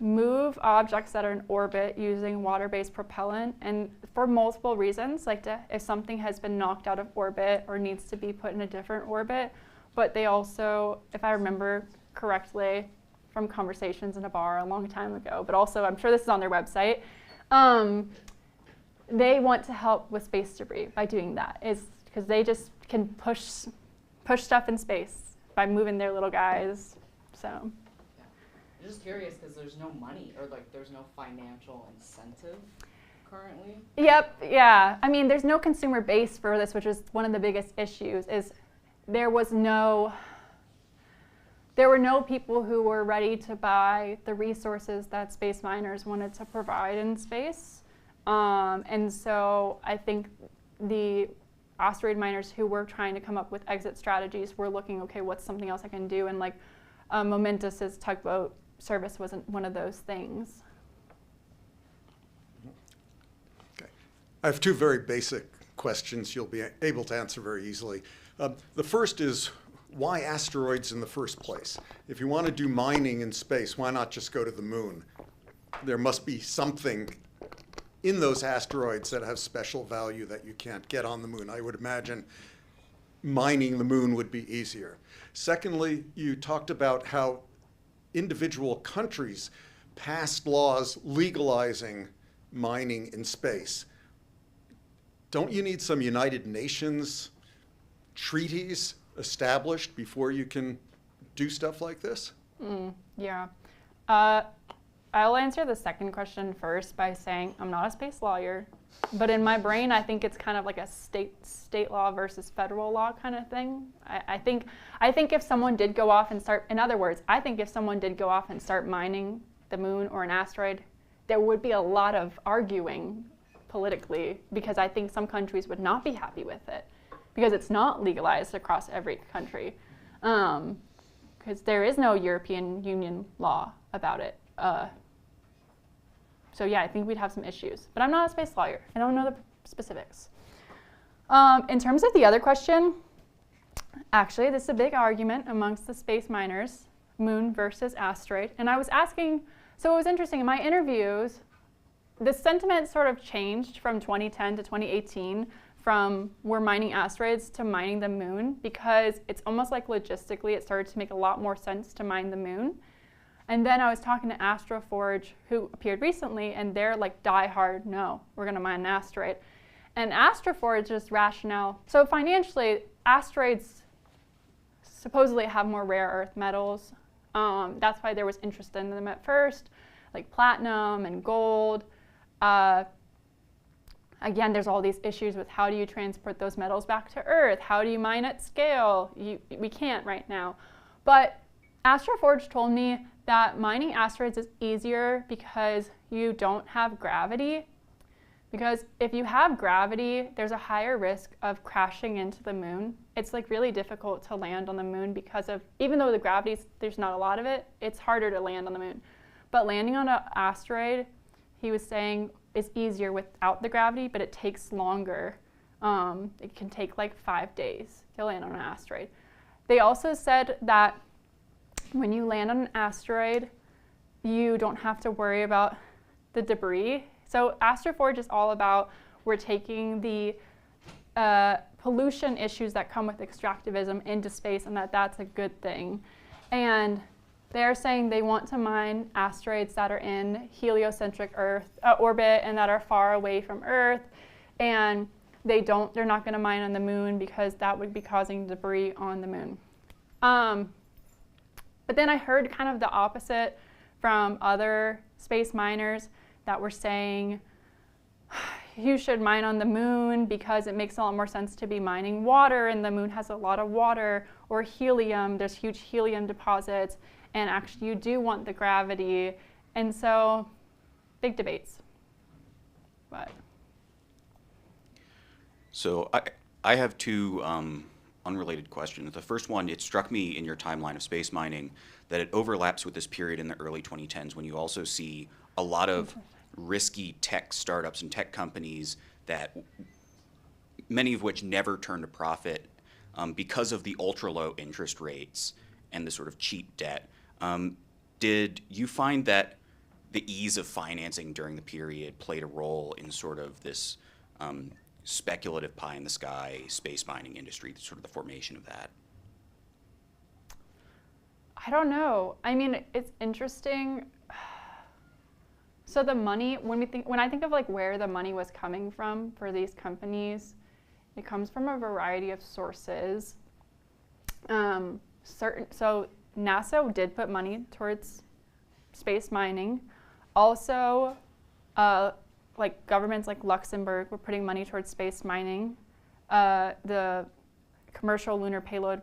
F: move objects that are in orbit using water-based propellant, and for multiple reasons, like if something has been knocked out of orbit or needs to be put in a different orbit. But they also, if I remember correctly from conversations in a bar a long time ago, but also I'm sure this is on their website, they want to help with space debris by doing that, is because they just can push stuff in space by moving their little guys. So
I: I'm just curious because there's no money or like there's no financial incentive currently?
F: Yep, yeah. I mean, there's no consumer base for this, which is one of the biggest issues, is there were no people who were ready to buy the resources that space miners wanted to provide in space. And so I think the asteroid miners who were trying to come up with exit strategies were looking, okay, what's something else I can do? And like Momentous's tugboat service wasn't one of those things.
J: Okay. I have two very basic questions you'll be able to answer very easily. The first is, why asteroids in the first place? If you want to do mining in space, why not just go to the moon? There must be something in those asteroids that have special value that you can't get on the moon. I would imagine mining the moon would be easier. Secondly, you talked about how individual countries passed laws legalizing mining in space. Don't you need some United Nations treaties established before you can do stuff like this?
F: Yeah. I'll answer the second question first by saying I'm not a space lawyer, but in my brain I think it's kind of like a state law versus federal law kind of thing. I think if someone did go off and start, in other words, I think if someone did go off and start mining the moon or an asteroid, there would be a lot of arguing politically, because I think some countries would not be happy with it, because it's not legalized across every country, because there is no European Union law about it. So yeah, I think we'd have some issues, but I'm not a space lawyer. I don't know the specifics. In terms of the other question, actually, this is a big argument amongst the space miners, moon versus asteroid. And I was asking, so it was interesting, in my interviews, the sentiment sort of changed from 2010 to 2018 from we're mining asteroids to mining the moon, because it's almost like logistically it started to make a lot more sense to mine the moon. And then I was talking to Astroforge, who appeared recently, and they're like die-hard, no, we're going to mine an asteroid. And Astroforge's rationale, so financially, asteroids supposedly have more rare earth metals. That's why there was interest in them at first, like platinum and gold. Again, there's all these issues with how do you transport those metals back to Earth? How do you mine at scale? We can't right now. But Astroforge told me that mining asteroids is easier because you don't have gravity. Because if you have gravity, there's a higher risk of crashing into the moon. It's like really difficult to land on the moon because of, even though the gravity, there's not a lot of it, it's harder to land on the moon. But landing on an asteroid, he was saying, is easier without the gravity, but it takes longer. It can take like 5 days to land on an asteroid. They also said that when you land on an asteroid, you don't have to worry about the debris. So Astroforge is all about, we're taking the pollution issues that come with extractivism into space, and that's a good thing. And they're saying they want to mine asteroids that are in heliocentric orbit and that are far away from Earth, and they're not going to mine on the moon because that would be causing debris on the moon. But then I heard kind of the opposite from other space miners that were saying you should mine on the moon because it makes a lot more sense to be mining water, and the moon has a lot of water, or helium, there's huge helium deposits, and actually you do want the gravity. And so, big debates. But.
K: So I have two unrelated questions. The first one, it struck me in your timeline of space mining that it overlaps with this period in the early 2010s when you also see a lot of risky tech startups and tech companies that many of which never turned a profit because of the ultra low interest rates and the sort of cheap debt. Did you find that the ease of financing during the period played a role in sort of this speculative pie in the sky space mining industry, sort of the formation of that?
F: I don't know. I mean, it's interesting. So the money, when I think of like where the money was coming from for these companies, it comes from a variety of sources. So NASA did put money towards space mining. Also, like governments like Luxembourg were putting money towards space mining. The Commercial Lunar Payload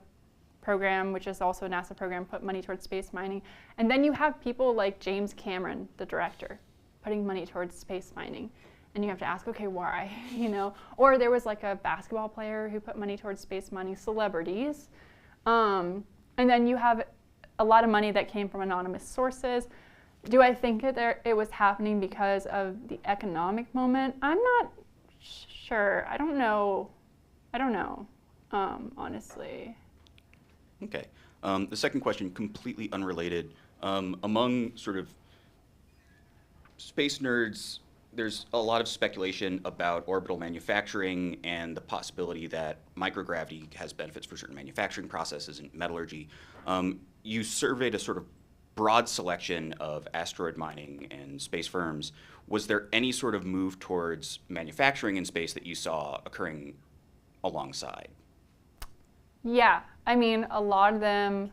F: Program, which is also a NASA program, put money towards space mining. And then you have people like James Cameron, the director, putting money towards space mining. And you have to ask, okay, why? You know? Or there was like a basketball player who put money towards space mining, celebrities. And then you have a lot of money that came from anonymous sources. Do I think it was happening because of the economic moment? I'm not sure. I don't know, honestly.
K: Okay. The second question, completely unrelated. Among sort of space nerds, there's a lot of speculation about orbital manufacturing and the possibility that microgravity has benefits for certain manufacturing processes and metallurgy. You surveyed a sort of broad selection of asteroid mining and space firms. Was there any sort of move towards manufacturing in space that you saw occurring alongside?
F: Yeah, I mean, a lot of them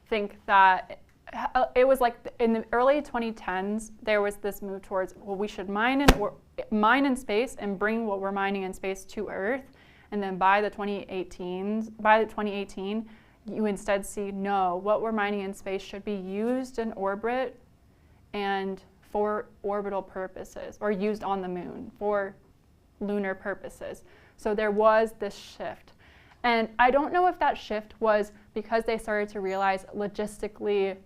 F: think that it was like in the early 2010s, there was this move towards, well, we should mine in space and bring what we're mining in space to Earth. And then by the 2018, you instead see, no, what we're mining in space should be used in orbit and for orbital purposes, or used on the moon for lunar purposes. So there was this shift. And I don't know if that shift was because they started to realize logistically,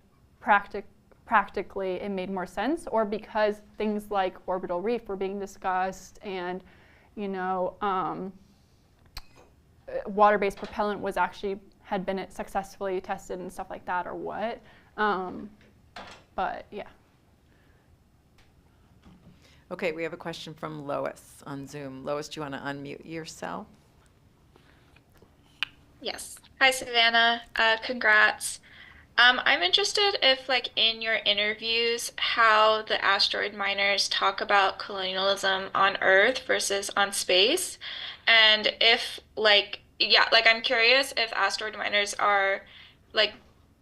F: practically it made more sense, or because things like orbital reef were being discussed and, you know, water-based propellant was actually had been successfully tested and stuff like that, or what. But yeah.
D: Okay, we have a question from Lois on Zoom. Lois, do you want to unmute yourself?
L: Yes. Hi, Savannah. Congrats. I'm interested if, like, in your interviews, how the asteroid miners talk about colonialism on Earth versus on space, and if, like, yeah, like, I'm curious if asteroid miners are, like,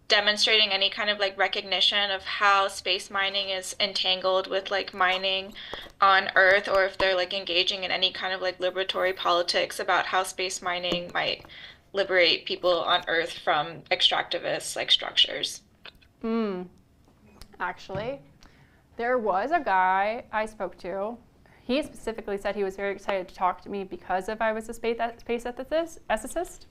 L: demonstrating any kind of, like, recognition of how space mining is entangled with, like, mining on Earth, or if they're, like, engaging in any kind of, like, liberatory politics about how space mining might liberate people on Earth from extractivist like structures.
F: Actually, there was a guy I spoke to. He specifically said he was very excited to talk to me because if I was a space ethicist.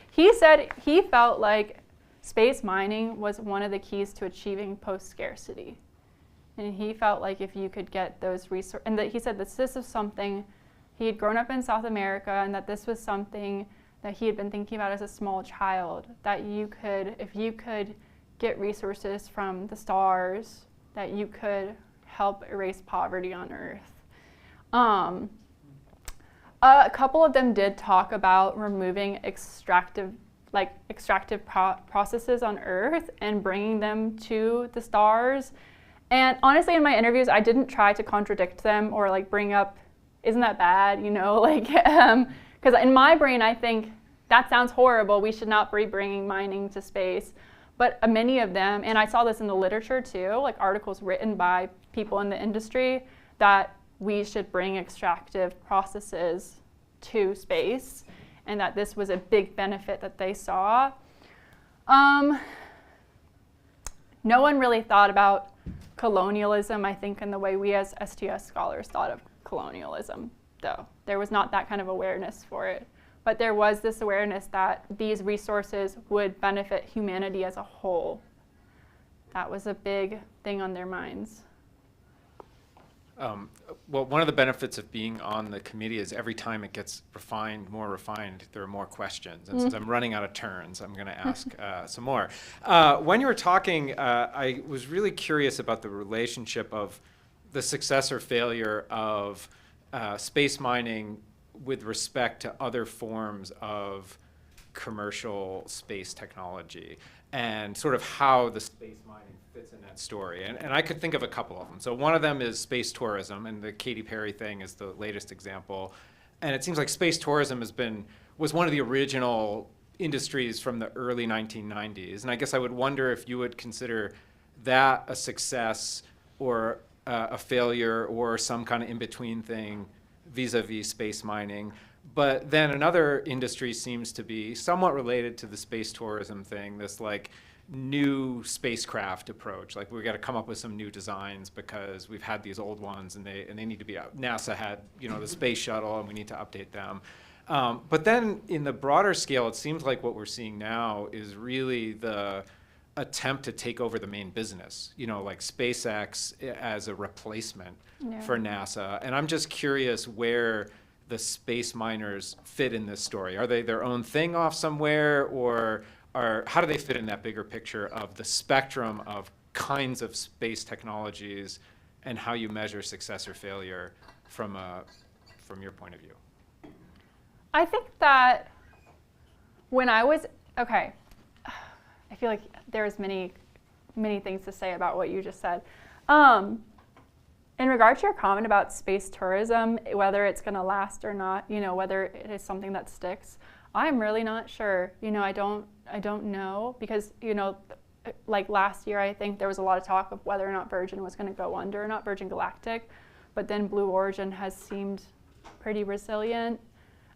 F: He said he felt like space mining was one of the keys to achieving post-scarcity. And he felt like if you could get those resources, and that he said that this is something, he had grown up in South America, and that this was something that he had been thinking about as a small child, that you could, if you could get resources from the stars, that you could help erase poverty on Earth. A couple of them did talk about removing extractive processes on Earth and bringing them to the stars. And honestly, in my interviews, I didn't try to contradict them or like bring up, isn't that bad, you know, like, because in my brain, I think that sounds horrible. We should not be bringing mining to space. But many of them, and I saw this in the literature too, like articles written by people in the industry, that we should bring extractive processes to space, and that this was a big benefit that they saw. No one really thought about colonialism, I think, in the way we as STS scholars thought of colonialism, though. There was not that kind of awareness for it. But there was this awareness that these resources would benefit humanity as a whole. That was a big thing on their minds.
A: Well, one of the benefits of being on the committee is every time it gets more refined, there are more questions. And since I'm running out of turns, I'm going to ask some more. When you were talking, I was really curious about the relationship of the success or failure of space mining with respect to other forms of commercial space technology, and sort of how the space mining fits in that story. And I could think of a couple of them. So one of them is space tourism, and the Katy Perry thing is the latest example. And it seems like space tourism was one of the original industries from the early 1990s. And I guess I would wonder if you would consider that a success, or a failure or some kind of in-between thing vis-a-vis space mining. But then another industry seems to be somewhat related to the space tourism thing, this like new spacecraft approach. Like we got to come up with some new designs because we've had these old ones and they need to be out. NASA had, you know, the space shuttle and we need to update them. But then in the broader scale, it seems like what we're seeing now is really the attempt to take over the main business, you know, like SpaceX as a replacement for NASA. And I'm just curious where the space miners fit in this story. Are they their own thing off somewhere, or how do they fit in that bigger picture of the spectrum of kinds of space technologies and how you measure success or failure from your point of view?
F: I think that when I was, okay, I feel like there's many things to say about what you just said. In regard to your comment about space tourism, whether it's going to last or not, you know, whether it is something that sticks, I'm really not sure. You know, I don't know, because, you know, like last year, I think there was a lot of talk of whether or not Virgin was going to go under or not, Virgin Galactic, but then Blue Origin has seemed pretty resilient.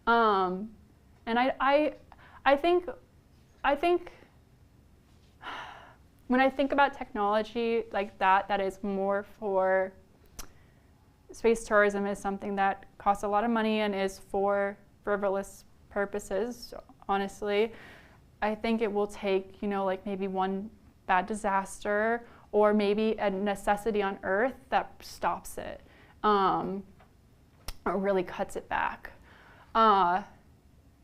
F: And I think when I think about technology like that is more for space tourism, is something that costs a lot of money and is for frivolous purposes, honestly. I think it will take, you know, like maybe one bad disaster or maybe a necessity on Earth that stops it, or really cuts it back.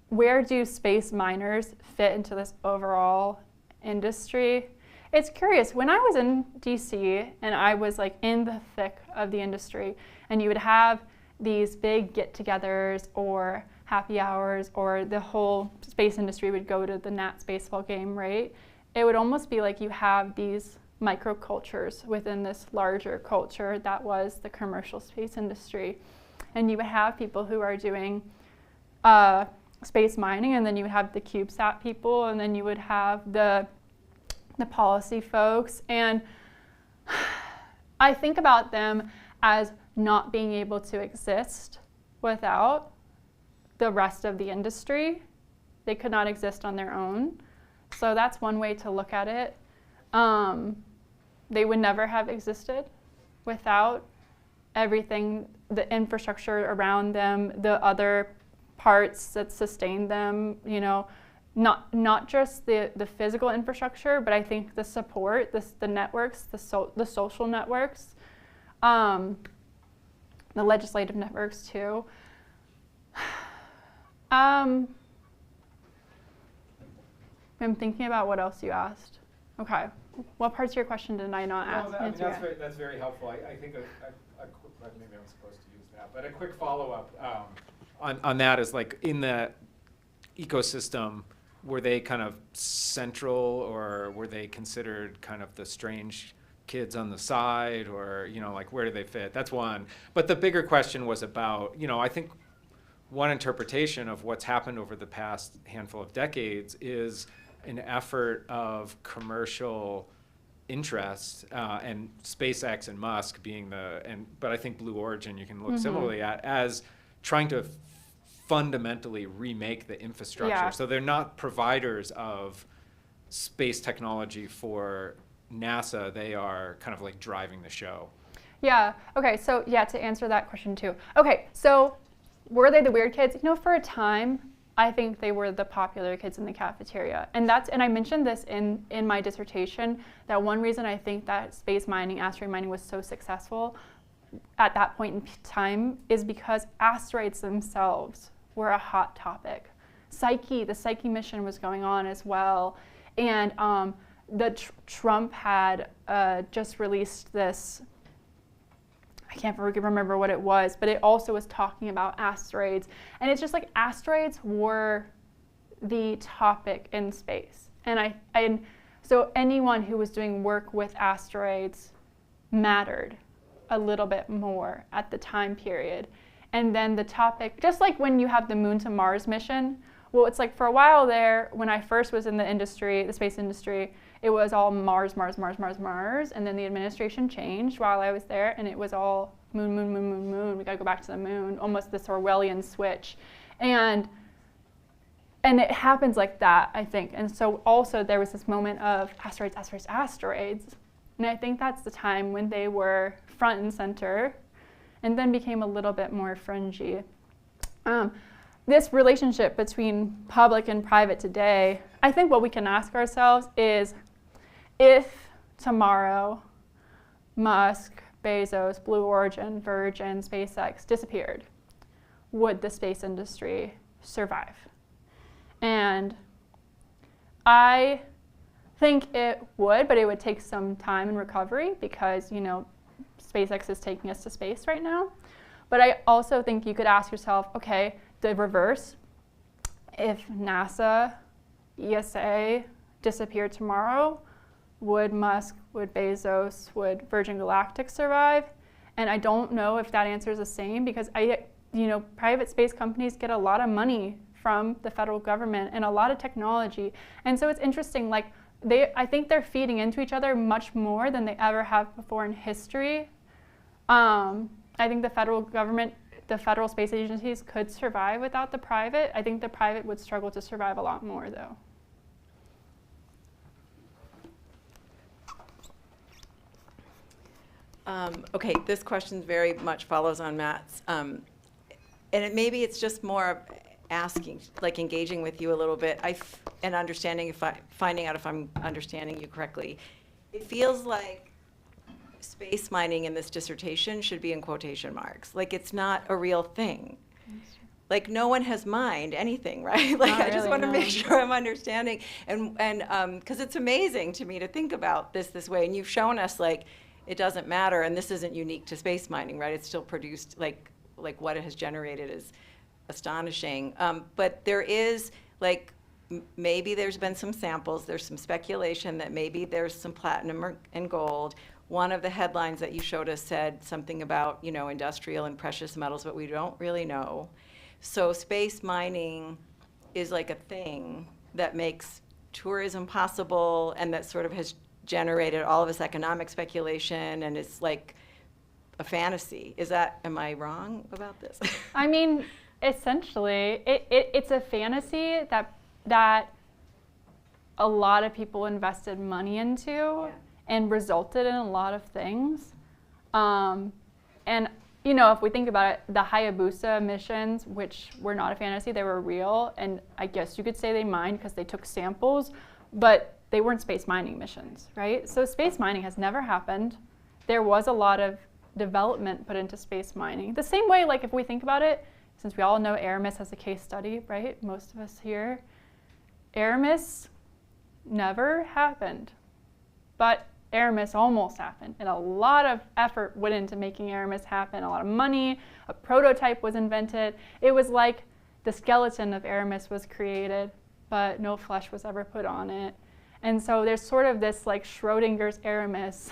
F: Where do space miners fit into this overall industry? It's curious. When I was in DC and I was like in the thick of the industry, and you would have these big get-togethers or happy hours, or the whole space industry would go to the Nats baseball game, right? It would almost be like you have these microcultures within this larger culture that was the commercial space industry. And you would have people who are doing space mining, and then you would have the CubeSat people, and then you would have the policy folks. And I think about them as not being able to exist without the rest of the industry. They could not exist on their own. So that's one way to look at it. They would never have existed without everything, the infrastructure around them, the other parts that sustain them, you know, not just the physical infrastructure, but I think the support, the networks, the social networks, the legislative networks too. I'm thinking about what else you asked. Okay, what parts of your question did I not ask?
A: That's very helpful. I think a quick, maybe I'm supposed to use that, but a quick follow-up on that is, like, in the ecosystem, were they kind of central, or were they considered kind of the strange kids on the side, or, you know, like, where do they fit? That's one. But the bigger question was about, you know, I think one interpretation of what's happened over the past handful of decades is an effort of commercial interest, and SpaceX and Musk being but I think Blue Origin you can look similarly at as trying to fundamentally remake the infrastructure.
F: Yeah.
A: So they're not providers of space technology for NASA. They are kind of like driving the show.
F: Yeah, okay, so yeah, to answer that question too. Okay, so were they the weird kids? You know, for a time, I think they were the popular kids in the cafeteria. And I mentioned this in my dissertation, that one reason I think that space mining, asteroid mining was so successful at that point in time is because asteroids themselves were a hot topic. The Psyche mission was going on as well. And Trump had just released this, I can't remember what it was, but it also was talking about asteroids. And it's just like asteroids were the topic in space. And so anyone who was doing work with asteroids mattered a little bit more at the time period. And then the topic, just like when you have the Moon to Mars mission, Well, it's like for a while there, when I first was in the industry, the space industry, it was all Mars, Mars, Mars, Mars, Mars, and then the administration changed while I was there, and it was all moon, moon, moon, moon, moon. We gotta go back to the moon, almost this Orwellian switch. And it happens like that, I think. And so also there was this moment of asteroids, asteroids, asteroids. And I think that's the time when they were front and center and then became a little bit more fringy. This relationship between public and private today, I think what we can ask ourselves is, if tomorrow Musk, Bezos, Blue Origin, Virgin, SpaceX disappeared, would the space industry survive? And I think it would, but it would take some time and recovery because, you know, SpaceX is taking us to space right now. But I also think you could ask yourself, okay, the reverse, if NASA, ESA disappeared tomorrow, would Musk, would Bezos, would Virgin Galactic survive? And I don't know if that answer is the same because private space companies get a lot of money from the federal government and a lot of technology. And so it's interesting, like I think they're feeding into each other much more than they ever have before in history. I think the federal government, the federal space agencies could survive without the private. I think the private would struggle to survive a lot more though.
D: Okay, this question very much follows on Matt's. And maybe it's just more asking, like engaging with you a little bit and understanding finding out if I'm understanding you correctly. It feels like space mining in this dissertation should be in quotation marks. Like it's not a real thing. Like no one has mined anything, right? Like I just want to make sure I'm understanding. And because it's amazing to me to think about this way. And you've shown us like it doesn't matter, and this isn't unique to space mining, right? It's still produced, like what it has generated is astonishing. But there is, like, maybe there's been some samples, there's some speculation that maybe there's some platinum and gold. One of the headlines that you showed us said something about, you know, industrial and precious metals, but we don't really know. So space mining is like a thing that makes tourism possible and that sort of has generated all of this economic speculation, and it's like a fantasy. Am I wrong about this?
F: I mean, essentially, it's a fantasy that a lot of people invested money into and resulted in a lot of things. And, you know, if we think about it, the Hayabusa missions, which were not a fantasy, they were real, and I guess you could say they mined because they took samples, but they weren't space mining missions, right? So space mining has never happened. There was a lot of development put into space mining. The same way, like if we think about it, since we all know Aramis as a case study, right? Most of us here, Aramis never happened, but Aramis almost happened. And a lot of effort went into making Aramis happen, a lot of money, a prototype was invented. It was like the skeleton of Aramis was created, but no flesh was ever put on it. And so there's sort of this like Schrodinger's Aramis.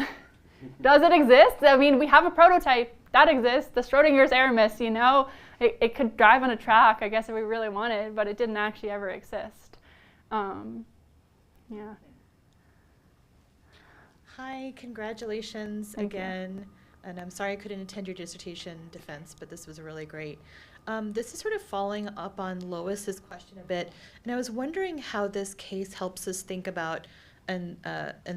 F: Does it exist? I mean, we have a prototype that exists, the Schrodinger's Aramis, you know? It could drive on a track, I guess, if we really wanted, but it didn't actually ever exist. Yeah.
B: Hi, congratulations again. And I'm sorry I couldn't attend your dissertation defense, but this was really great. This is sort of following up on Lois's question a bit, and I was wondering how this case helps us think about and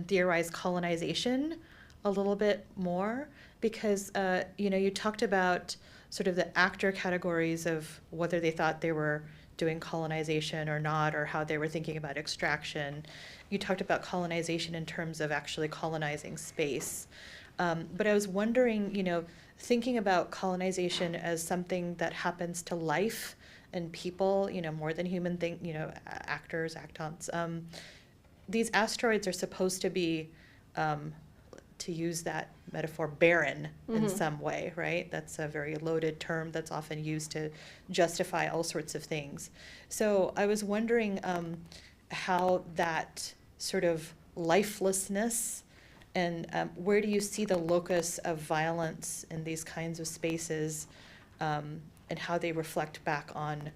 B: theorize colonization a little bit more, because you know, you talked about sort of the actor categories of whether they thought they were doing colonization or not, or how they were thinking about extraction. You talked about colonization in terms of actually colonizing space. But I was wondering, you know, thinking about colonization as something that happens to life and people, you know, more than human you know, actors, actants. These asteroids are supposed to be, to use that metaphor, barren in some way, right? That's a very loaded term that's often used to justify all sorts of things. So I was wondering how that sort of lifelessness and where do you see the locus of violence in these kinds of spaces, and how they reflect back on,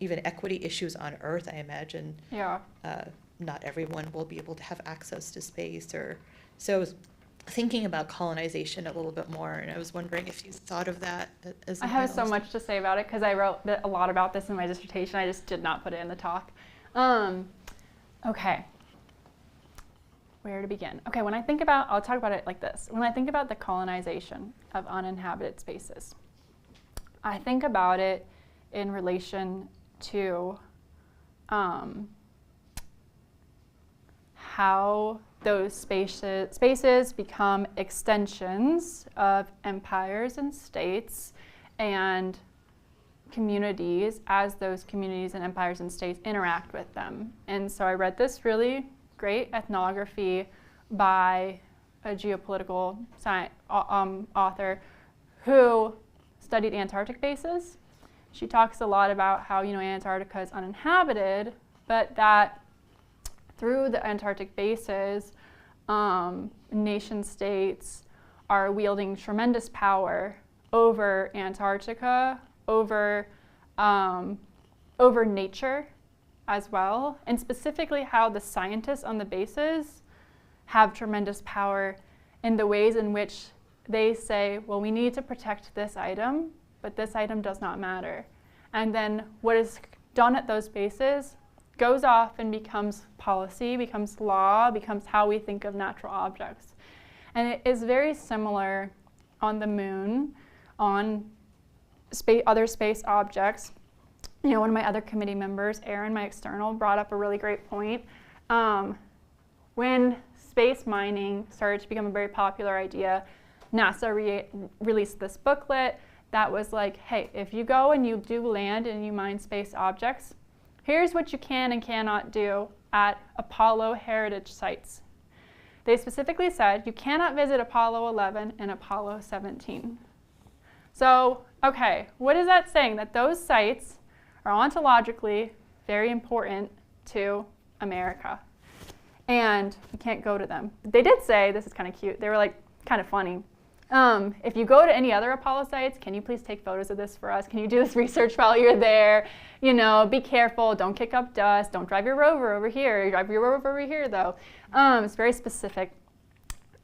B: even equity issues on Earth. I imagine
F: Yeah.
B: not everyone will be able to have access to space, so I was thinking about colonization a little bit more, and I was wondering if you thought of that as
F: I have so much to say about it because I wrote a lot about this in my dissertation. I just did not put it in the talk. Okay. Where to begin? Okay, when I think about, I'll talk about it like this. When I think about the colonization of uninhabited spaces, I think about it in relation to how those spaces become extensions of empires and states and communities as those communities and empires and states interact with them. And so I read this really great ethnography by a geopolitical author who studied Antarctic bases. She talks a lot about how, Antarctica is uninhabited, but that through the Antarctic bases, nation states are wielding tremendous power over Antarctica, over nature as well, and specifically how the scientists on the bases have tremendous power in the ways in which they say, well, we need to protect this item, but this item does not matter. And then what is done at those bases goes off and becomes policy, becomes law, becomes how we think of natural objects. And it is very similar on the moon, on other space objects. One of my other committee members, Aaron, my external, brought up a really great point. When space mining started to become a very popular idea, NASA released this booklet that was like, hey, if you go and you do land and you mine space objects, here's what you can and cannot do at Apollo heritage sites. They specifically said you cannot visit Apollo 11 and Apollo 17. So, okay, what is that saying? That those sites are ontologically very important to America. And we can't go to them. But they did say, this is kind of cute, they were like kind of funny. If you go to any other Apollo sites, can you please take photos of this for us? Can you do this research while you're there? Be careful, don't kick up dust, don't drive your rover over here, drive your rover over here though. It's very specific.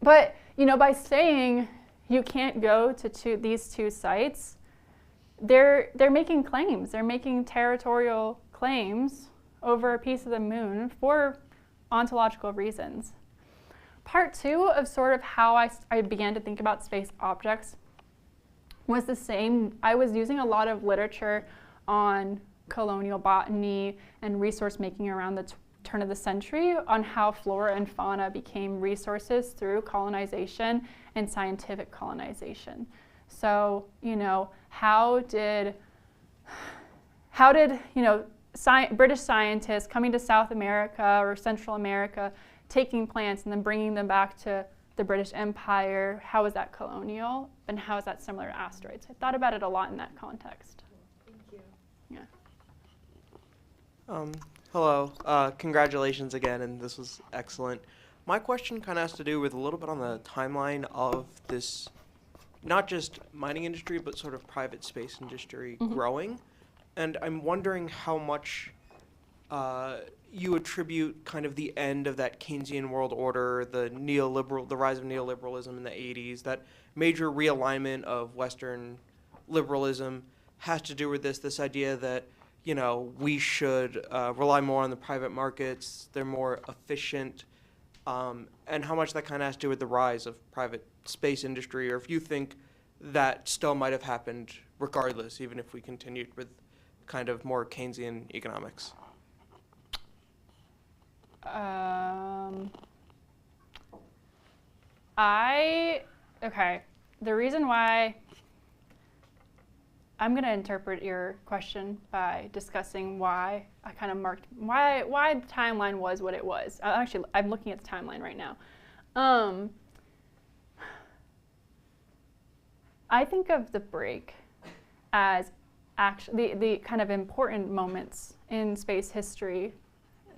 F: But, by saying you can't go to these two sites, they're making claims. They're making territorial claims over a piece of the moon for ontological reasons. Part two of sort of how I began to think about space objects was the same. I was using a lot of literature on colonial botany and resource making around the turn of the century on how flora and fauna became resources through colonization and scientific colonization. So, how did British scientists coming to South America or Central America, taking plants and then bringing them back to the British Empire, how is that colonial? And how is that similar to asteroids? I thought about it a lot in that context.
B: Thank you.
F: Yeah.
G: Hello. Congratulations again, and this was excellent. My question kind of has to do with a little bit on the timeline of this, not just mining industry, but sort of private space industry growing. And I'm wondering how much you attribute kind of the end of that Keynesian world order, the rise of neoliberalism in the 80s, that major realignment of Western liberalism has to do with this idea that, we should rely more on the private markets, they're more efficient, and how much that kind of has to do with the rise of private space industry, or if you think that still might have happened regardless, even if we continued with kind of more Keynesian economics.
F: Okay, the reason why I'm going to interpret your question by discussing why I kind of marked, why the timeline was what it was. Actually, I'm looking at the timeline right now. I think of the break as actually the kind of important moments in space history,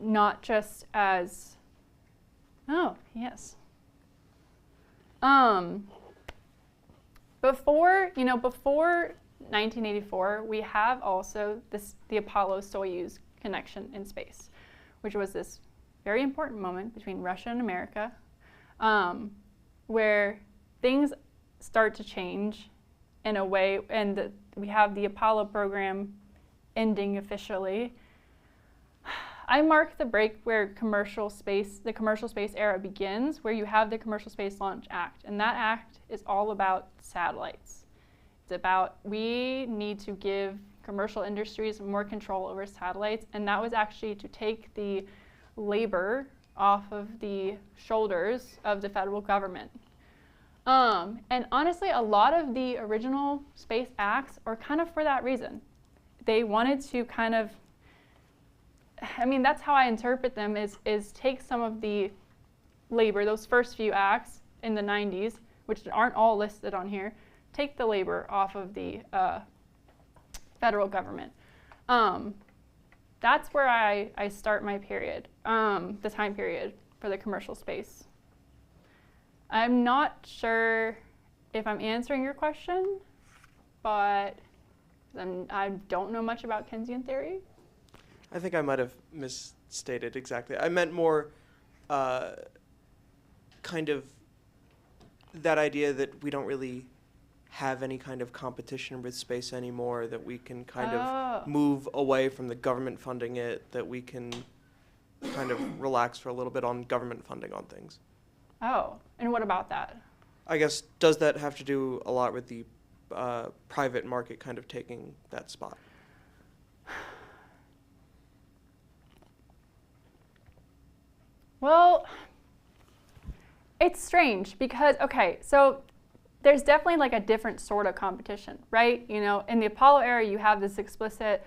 F: not just as, before 1984, we have also the Apollo-Soyuz connection in space, which was this very important moment between Russia and America, where things start to change in a way, and we have the Apollo program ending officially. I mark the break where the commercial space era begins, where you have the Commercial Space Launch Act, and that act is all about satellites. It's about, we need to give commercial industries more control over satellites, and that was actually to take the labor off of the shoulders of the federal government. And honestly, a lot of the original space acts are kind of for that reason. They wanted to kind of, I mean, that's how I interpret them, is take some of the labor, those first few acts in the 90s, which aren't all listed on here, take the labor off of the federal government. That's where I start my period, the time period for the commercial space. I'm not sure if I'm answering your question, but I don't know much about Keynesian theory.
G: I think I might have misstated exactly. I meant more kind of that idea that we don't really have any kind of competition with space anymore, that we can kind of move away from the government funding it, that we can kind of relax for a little bit on government funding on things.
F: Oh, and what about that?
G: I guess, does that have to do a lot with the private market kind of taking that spot?
F: Well, it's strange because, okay, so there's definitely like a different sort of competition, right? You know, in the Apollo era, you have this explicit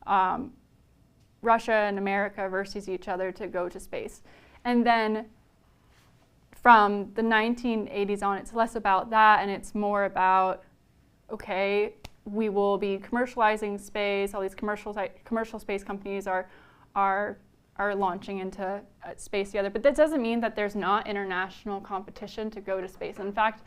F: Russia and America versus each other to go to space. And then from the 1980s on, it's less about that and it's more about, okay, we will be commercializing space. All these commercial space companies are launching into space together. But that doesn't mean that there's not international competition to go to space. In fact,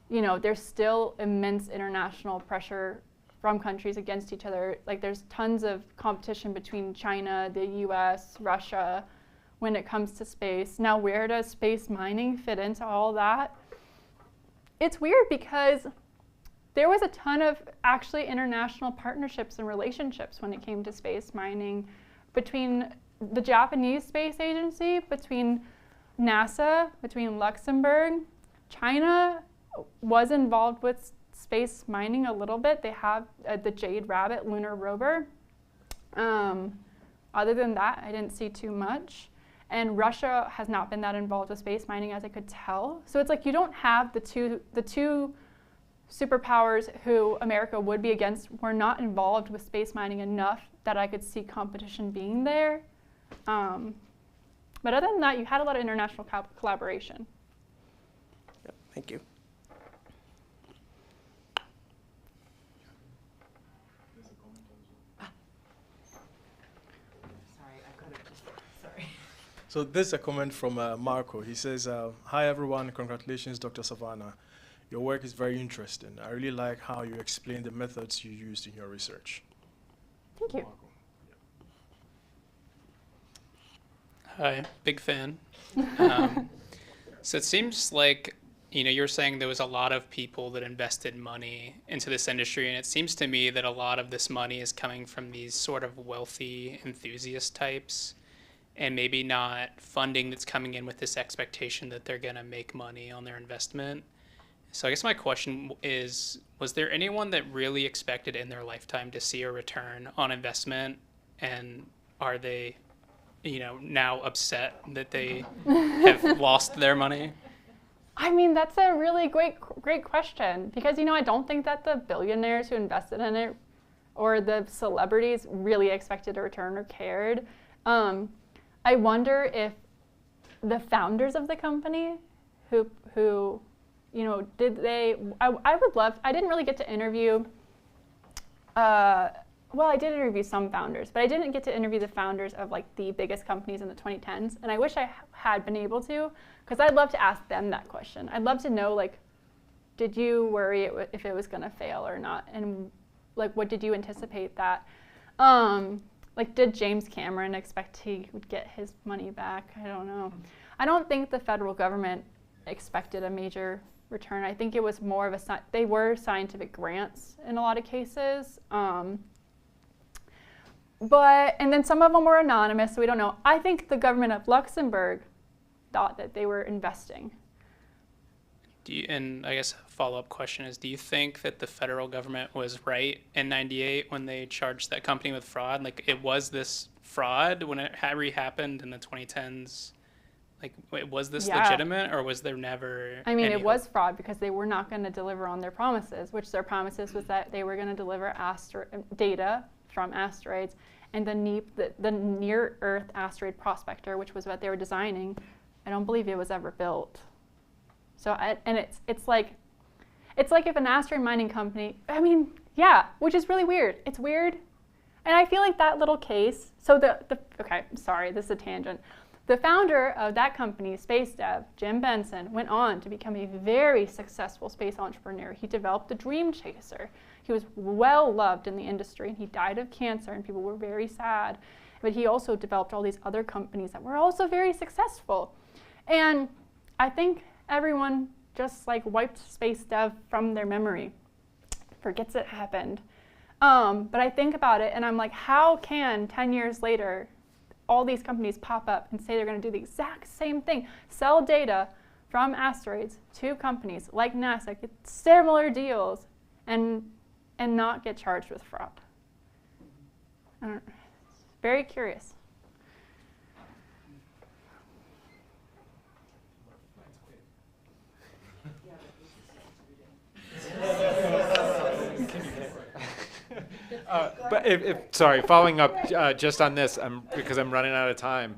F: you know, there's still immense international pressure from countries against each other. Like there's tons of competition between China, the US, Russia, when it comes to space. Now, where does space mining fit into all that? It's weird because there was a ton of actually international partnerships and relationships when it came to space mining between the Japanese Space Agency, between NASA, between Luxembourg. China was involved with space mining a little bit. They have the Jade Rabbit lunar rover. Other than that, I didn't see too much. And Russia has not been that involved with space mining, as I could tell. So it's like you don't have the two superpowers who America would be against were not involved with space mining enough that I could see competition being there. But other than that, you had a lot of international collaboration.
G: Yep, thank you.
M: So this is a comment from Marco. He says, hi everyone, congratulations Dr. Savannah. Your work is very interesting. I really like how you explain the methods you used in your research.
F: Thank you.
M: Marco.
N: Hi, big fan. So it seems like, you know, you're saying there was a lot of people that invested money into this industry, and it seems to me that a lot of this money is coming from these sort of wealthy enthusiast types, and maybe not funding that's coming in with this expectation that they're going to make money on their investment. So I guess my question is, was there anyone that really expected in their lifetime to see a return on investment, and are they, you know, now upset that they have lost their money?
F: I mean, that's a really great question, because, you know, I don't think that the billionaires who invested in it or the celebrities really expected a return or cared. I wonder if the founders of the company who you know, I would love, I didn't really get to interview, well, I did interview some founders, but I didn't get to interview the founders of like the biggest companies in the 2010s, and I wish I had been able to, because I'd love to ask them that question. I'd love to know, like, did you worry if it was going to fail or not, and like, what did you anticipate that? Like, did James Cameron expect he would get his money back? I don't know. I don't think the federal government expected a major return. I think it was more of they were scientific grants in a lot of cases. And then some of them were anonymous, so we don't know. I think the government of Luxembourg thought that they were investing.
N: And I guess a follow-up question is, do you think that the federal government was right in '98 when they charged that company with fraud? Like, it was this fraud when it happened in the 2010s? Like, was this legitimate, or was there never
F: I mean, it was fraud because they were not going to deliver on their promises, which their promises was that they were going to deliver data from asteroids, and the near-Earth asteroid prospector, which was what they were designing. I don't believe it was ever built. So, and it's like if an asteroid mining company, I mean, yeah, which is really weird. It's weird. And I feel like that little case, so okay, sorry, this is a tangent. The founder of that company, Space Dev, Jim Benson, went on to become a very successful space entrepreneur. He developed the Dream Chaser. He was well loved in the industry, and he died of cancer, and people were very sad. But he also developed all these other companies that were also very successful. And I think everyone just like wiped Space Dev from their memory, forgets it happened. But I think about it and I'm like, how can 10 years later all these companies pop up and say they're going to do the exact same thing, sell data from asteroids to companies like NASA, get similar deals, and not get charged with fraud? I don't know. Very curious.
A: But sorry, following up just on this, because I'm running out of time.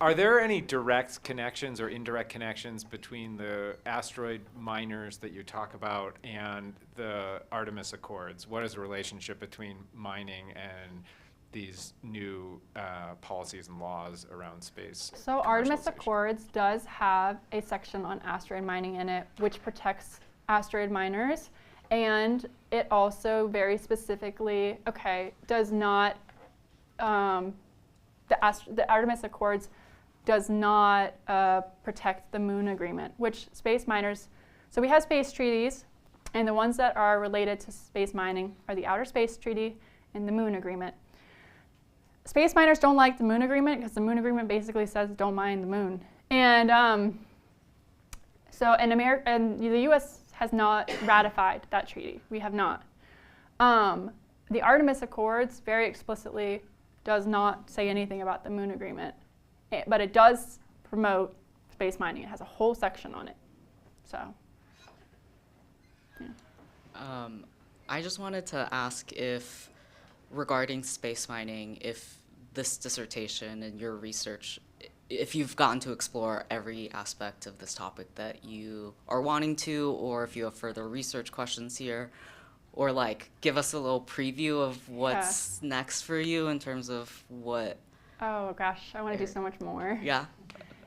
A: Are there any direct connections or indirect connections between the asteroid miners that you talk about and the Artemis Accords? What is the relationship between mining and these new policies and laws around space?
F: So Artemis Accords does have a section on asteroid mining in it, which protects asteroid miners. And it also very specifically, does not, the Artemis Accords does not protect the Moon Agreement, which space miners, so we have space treaties, and the ones that are related to space mining are the Outer Space Treaty and the Moon Agreement. Space miners don't like the Moon Agreement because the Moon Agreement basically says don't mine the moon. And and the U.S. has not ratified that treaty. We have not. The Artemis Accords very explicitly does not say anything about the Moon Agreement, but it does promote space mining. It has a whole section on it. So, yeah.
I: I just wanted to ask if, regarding space mining, if this dissertation and your research, if you've gotten to explore every aspect of this topic that you are wanting to, or if you have further research questions here, or like give us a little preview of what's next for you in terms of what.
F: Oh gosh, I want to do so much more.
I: Yeah.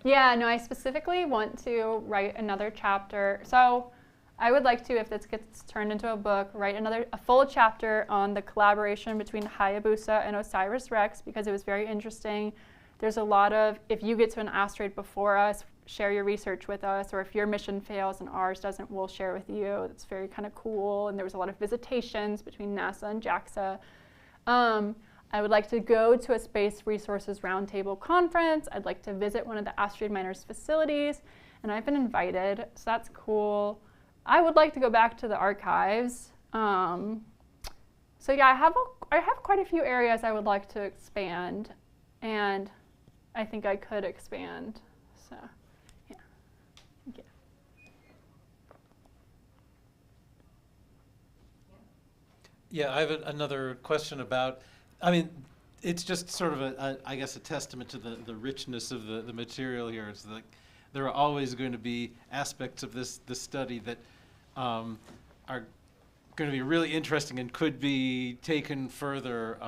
F: Yeah, no, I specifically want to write another chapter. So I would like to, if this gets turned into a book, write a full chapter on the collaboration between Hayabusa and OSIRIS-REx, because it was very interesting. There's a lot of, if you get to an asteroid before us, share your research with us, or if your mission fails and ours doesn't, we'll share with you. It's very kind of cool, and there was a lot of visitations between NASA and JAXA. I would like to go to a Space Resources Roundtable conference. I'd like to visit one of the asteroid miners' facilities, and I've been invited, so that's cool. I would like to go back to the archives. So yeah, I have quite a few areas I would like to expand, and I think I could expand. So yeah, thank you.
C: Yeah, I have another question about, I mean, it's just sort of I guess a testament to the richness of the material here. It's like there are always going to be aspects of this study that are going to be really interesting and could be taken further.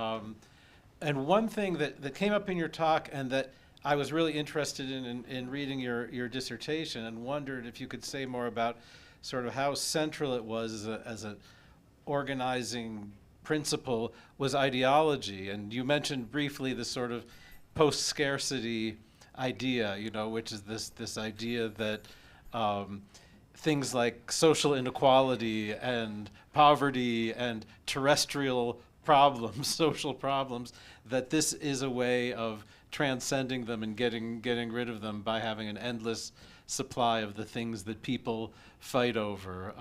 C: And one thing that came up in your talk and that I was really interested in reading your dissertation, and wondered if you could say more about sort of how central it was as an organizing principle was ideology. And you mentioned briefly the sort of post-scarcity idea, which is this idea that things like social inequality and poverty and terrestrial problems, social problems, that this is a way of transcending them and getting rid of them by having an endless supply of the things that people fight over.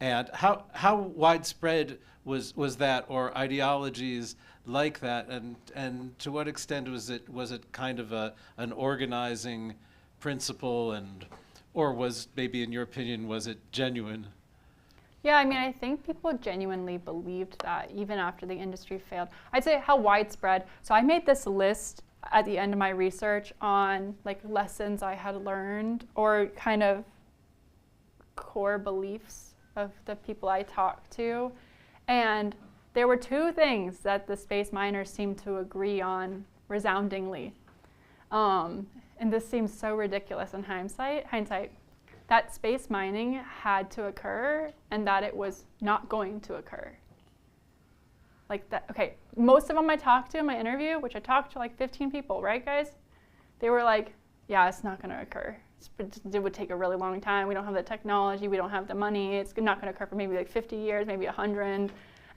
C: And how widespread was that, or ideologies like that, and to what extent was it kind of an organizing principle, or was, maybe in your opinion, was it genuine?
F: Yeah, I mean, I think people genuinely believed that even after the industry failed. I'd say how widespread. So I made this list at the end of my research on like lessons I had learned, or kind of core beliefs of the people I talked to. And there were two things that the space miners seemed to agree on resoundingly. And this seems so ridiculous in hindsight, that space mining had to occur and that it was not going to occur. Like that, okay, most of them I talked to in my interview, which I talked to like 15 people, right guys? They were like, yeah, it's not gonna occur. It would take a really long time. We don't have the technology, we don't have the money. It's not gonna occur for maybe like 50 years, maybe 100.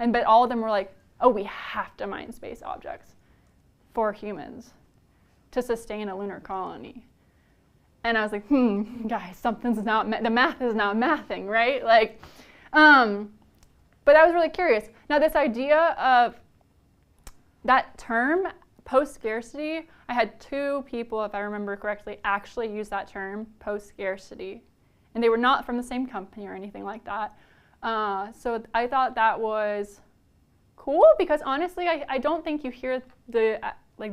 F: But all of them were like, oh, we have to mine space objects for humans to sustain a lunar colony. And I was like, guys, something's not, the math is not mathing, right? Like, but I was really curious. Now this idea of that term, post-scarcity, I had two people, if I remember correctly, actually use that term, post-scarcity. And they were not from the same company or anything like that. So I thought that was cool because honestly, I don't think you hear the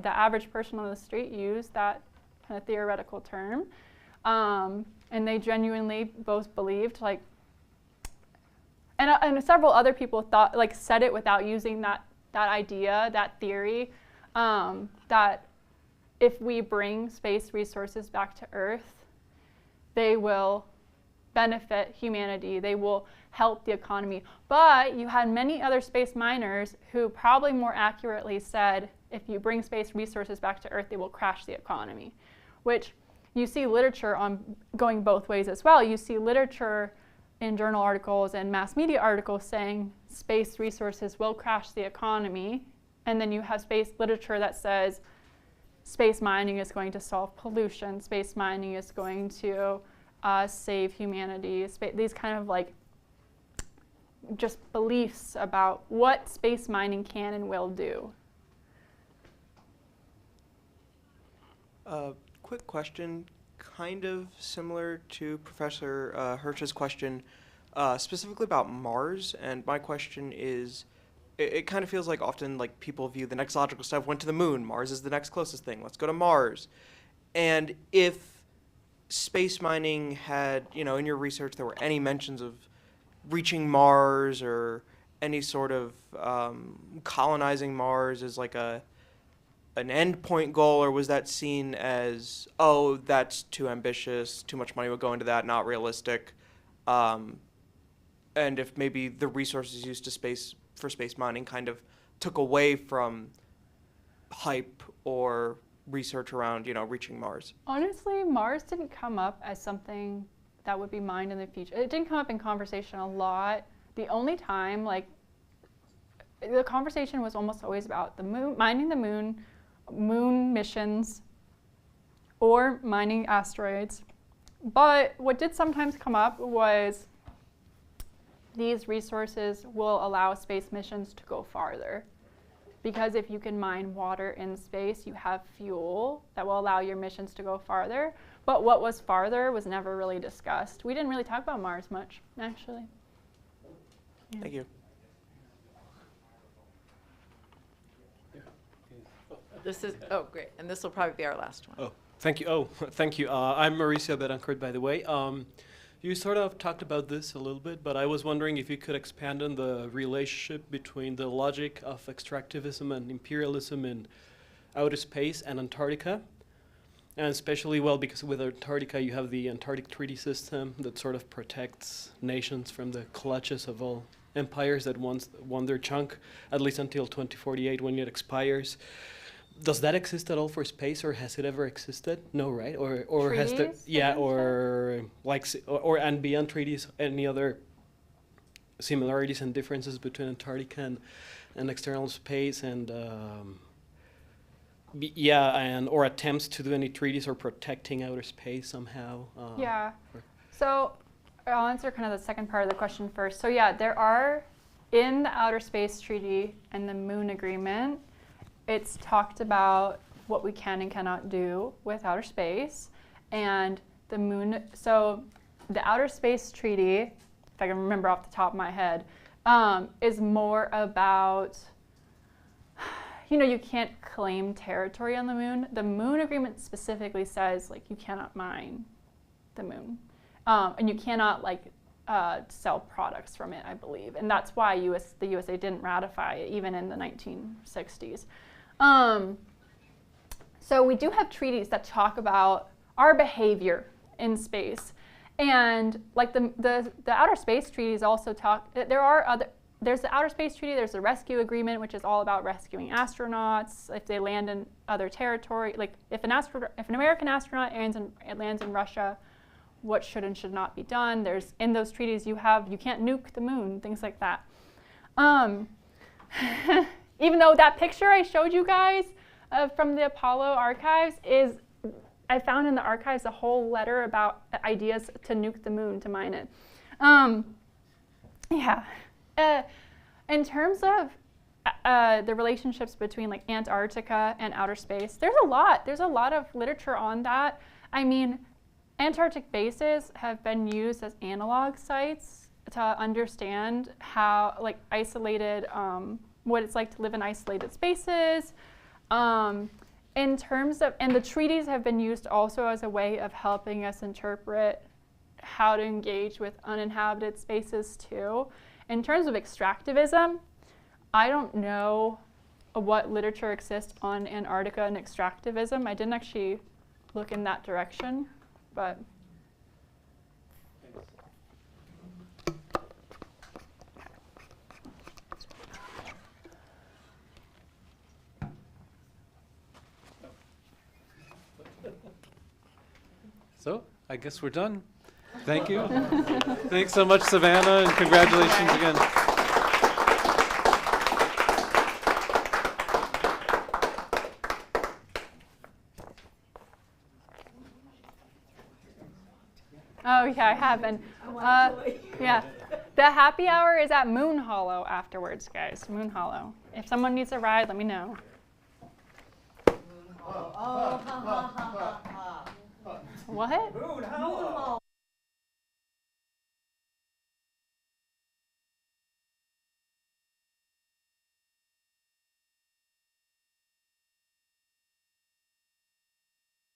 F: average person on the street use that kind of theoretical term. And they genuinely both believed, like, and several other people thought, like, said it without using that idea, that theory, that if we bring space resources back to Earth, they will benefit humanity, they will help the economy. But you had many other space miners who probably more accurately said, if you bring space resources back to Earth, they will crash the economy, which you see literature on going both ways as well. You see literature in journal articles and mass media articles saying space resources will crash the economy, and then you have space literature that says space mining is going to solve pollution, space mining is going to save humanity, these kind of like just beliefs about what space mining can and will do.
G: Quick question, kind of similar to Professor Hirsch's question, specifically about Mars. And my question is, it kind of feels like often like people view the next logical step, went to the moon, Mars is the next closest thing, let's go to Mars. And if space mining had, in your research, there were any mentions of reaching Mars or any sort of colonizing Mars as like an endpoint goal, or was that seen as, oh, that's too ambitious, too much money would go into that, not realistic? And if maybe the resources used for space mining kind of took away from hype or research around, reaching Mars?
F: Honestly, Mars didn't come up as something that would be mined in the future. It didn't come up in conversation a lot. The only time, the conversation was almost always about the moon, mining the moon missions, or mining asteroids. But what did sometimes come up was these resources will allow space missions to go farther. Because if you can mine water in space, you have fuel that will allow your missions to go farther. But what was farther was never really discussed. We didn't really talk about Mars much, actually. Yeah.
G: Thank you.
D: This is, oh, great. And this will probably be our last one.
O: Oh, thank you. Oh, thank you. I'm Mauricio Betancourt, by the way. You sort of talked about this a little bit, but I was wondering if you could expand on the relationship between the logic of extractivism and imperialism in outer space and Antarctica. And especially, well, because with Antarctica you have the Antarctic Treaty System that sort of protects nations from the clutches of all empires that once won their chunk, at least until 2048 when it expires. Does that exist at all for space, or has it ever existed? No, right? Or has there?
F: Treaties,
O: Yeah, or like and beyond treaties, any other similarities and differences between Antarctica and external space, and or attempts to do any treaties or protecting outer space somehow?
F: Yeah. So I'll answer kind of the second part of the question first. So yeah, there are, in the Outer Space Treaty and the Moon Agreement, it's talked about what we can and cannot do with outer space. And the moon, so the Outer Space Treaty, if I can remember off the top of my head, is more about, you can't claim territory on the moon. The Moon Agreement specifically says, like, you cannot mine the moon. And you cannot, sell products from it, I believe. And that's why the USA didn't ratify it, even in the 1960s. So we do have treaties that talk about our behavior in space. And like the Outer Space Treaties also talk, there's the Outer Space Treaty, there's the Rescue Agreement, which is all about rescuing astronauts if they land in other territory. Like if an American astronaut lands in Russia, what should and should not be done. There's, in those treaties you can't nuke the moon, things like that. Even though that picture I showed you guys from the Apollo archives I found in the archives a whole letter about ideas to nuke the moon, to mine it. In terms of the relationships between like Antarctica and outer space, there's a lot of literature on that. I mean, Antarctic bases have been used as analog sites to understand how, like, isolated, what it's like to live in isolated spaces. In terms of, and the treaties have been used also as a way of helping us interpret how to engage with uninhabited spaces too. In terms of extractivism, I don't know what literature exists on Antarctica and extractivism. I didn't actually look in that direction, but.
C: So I guess we're done. Thank you. Thanks so much, Savannah, and congratulations again.
F: Oh yeah, I have been. Yeah, the happy hour is at Moon Hollow afterwards, guys. Moon Hollow. If someone needs a ride, let me know.
B: Oh, ha ha ha ha ha.
F: What?
B: Moon Hollow.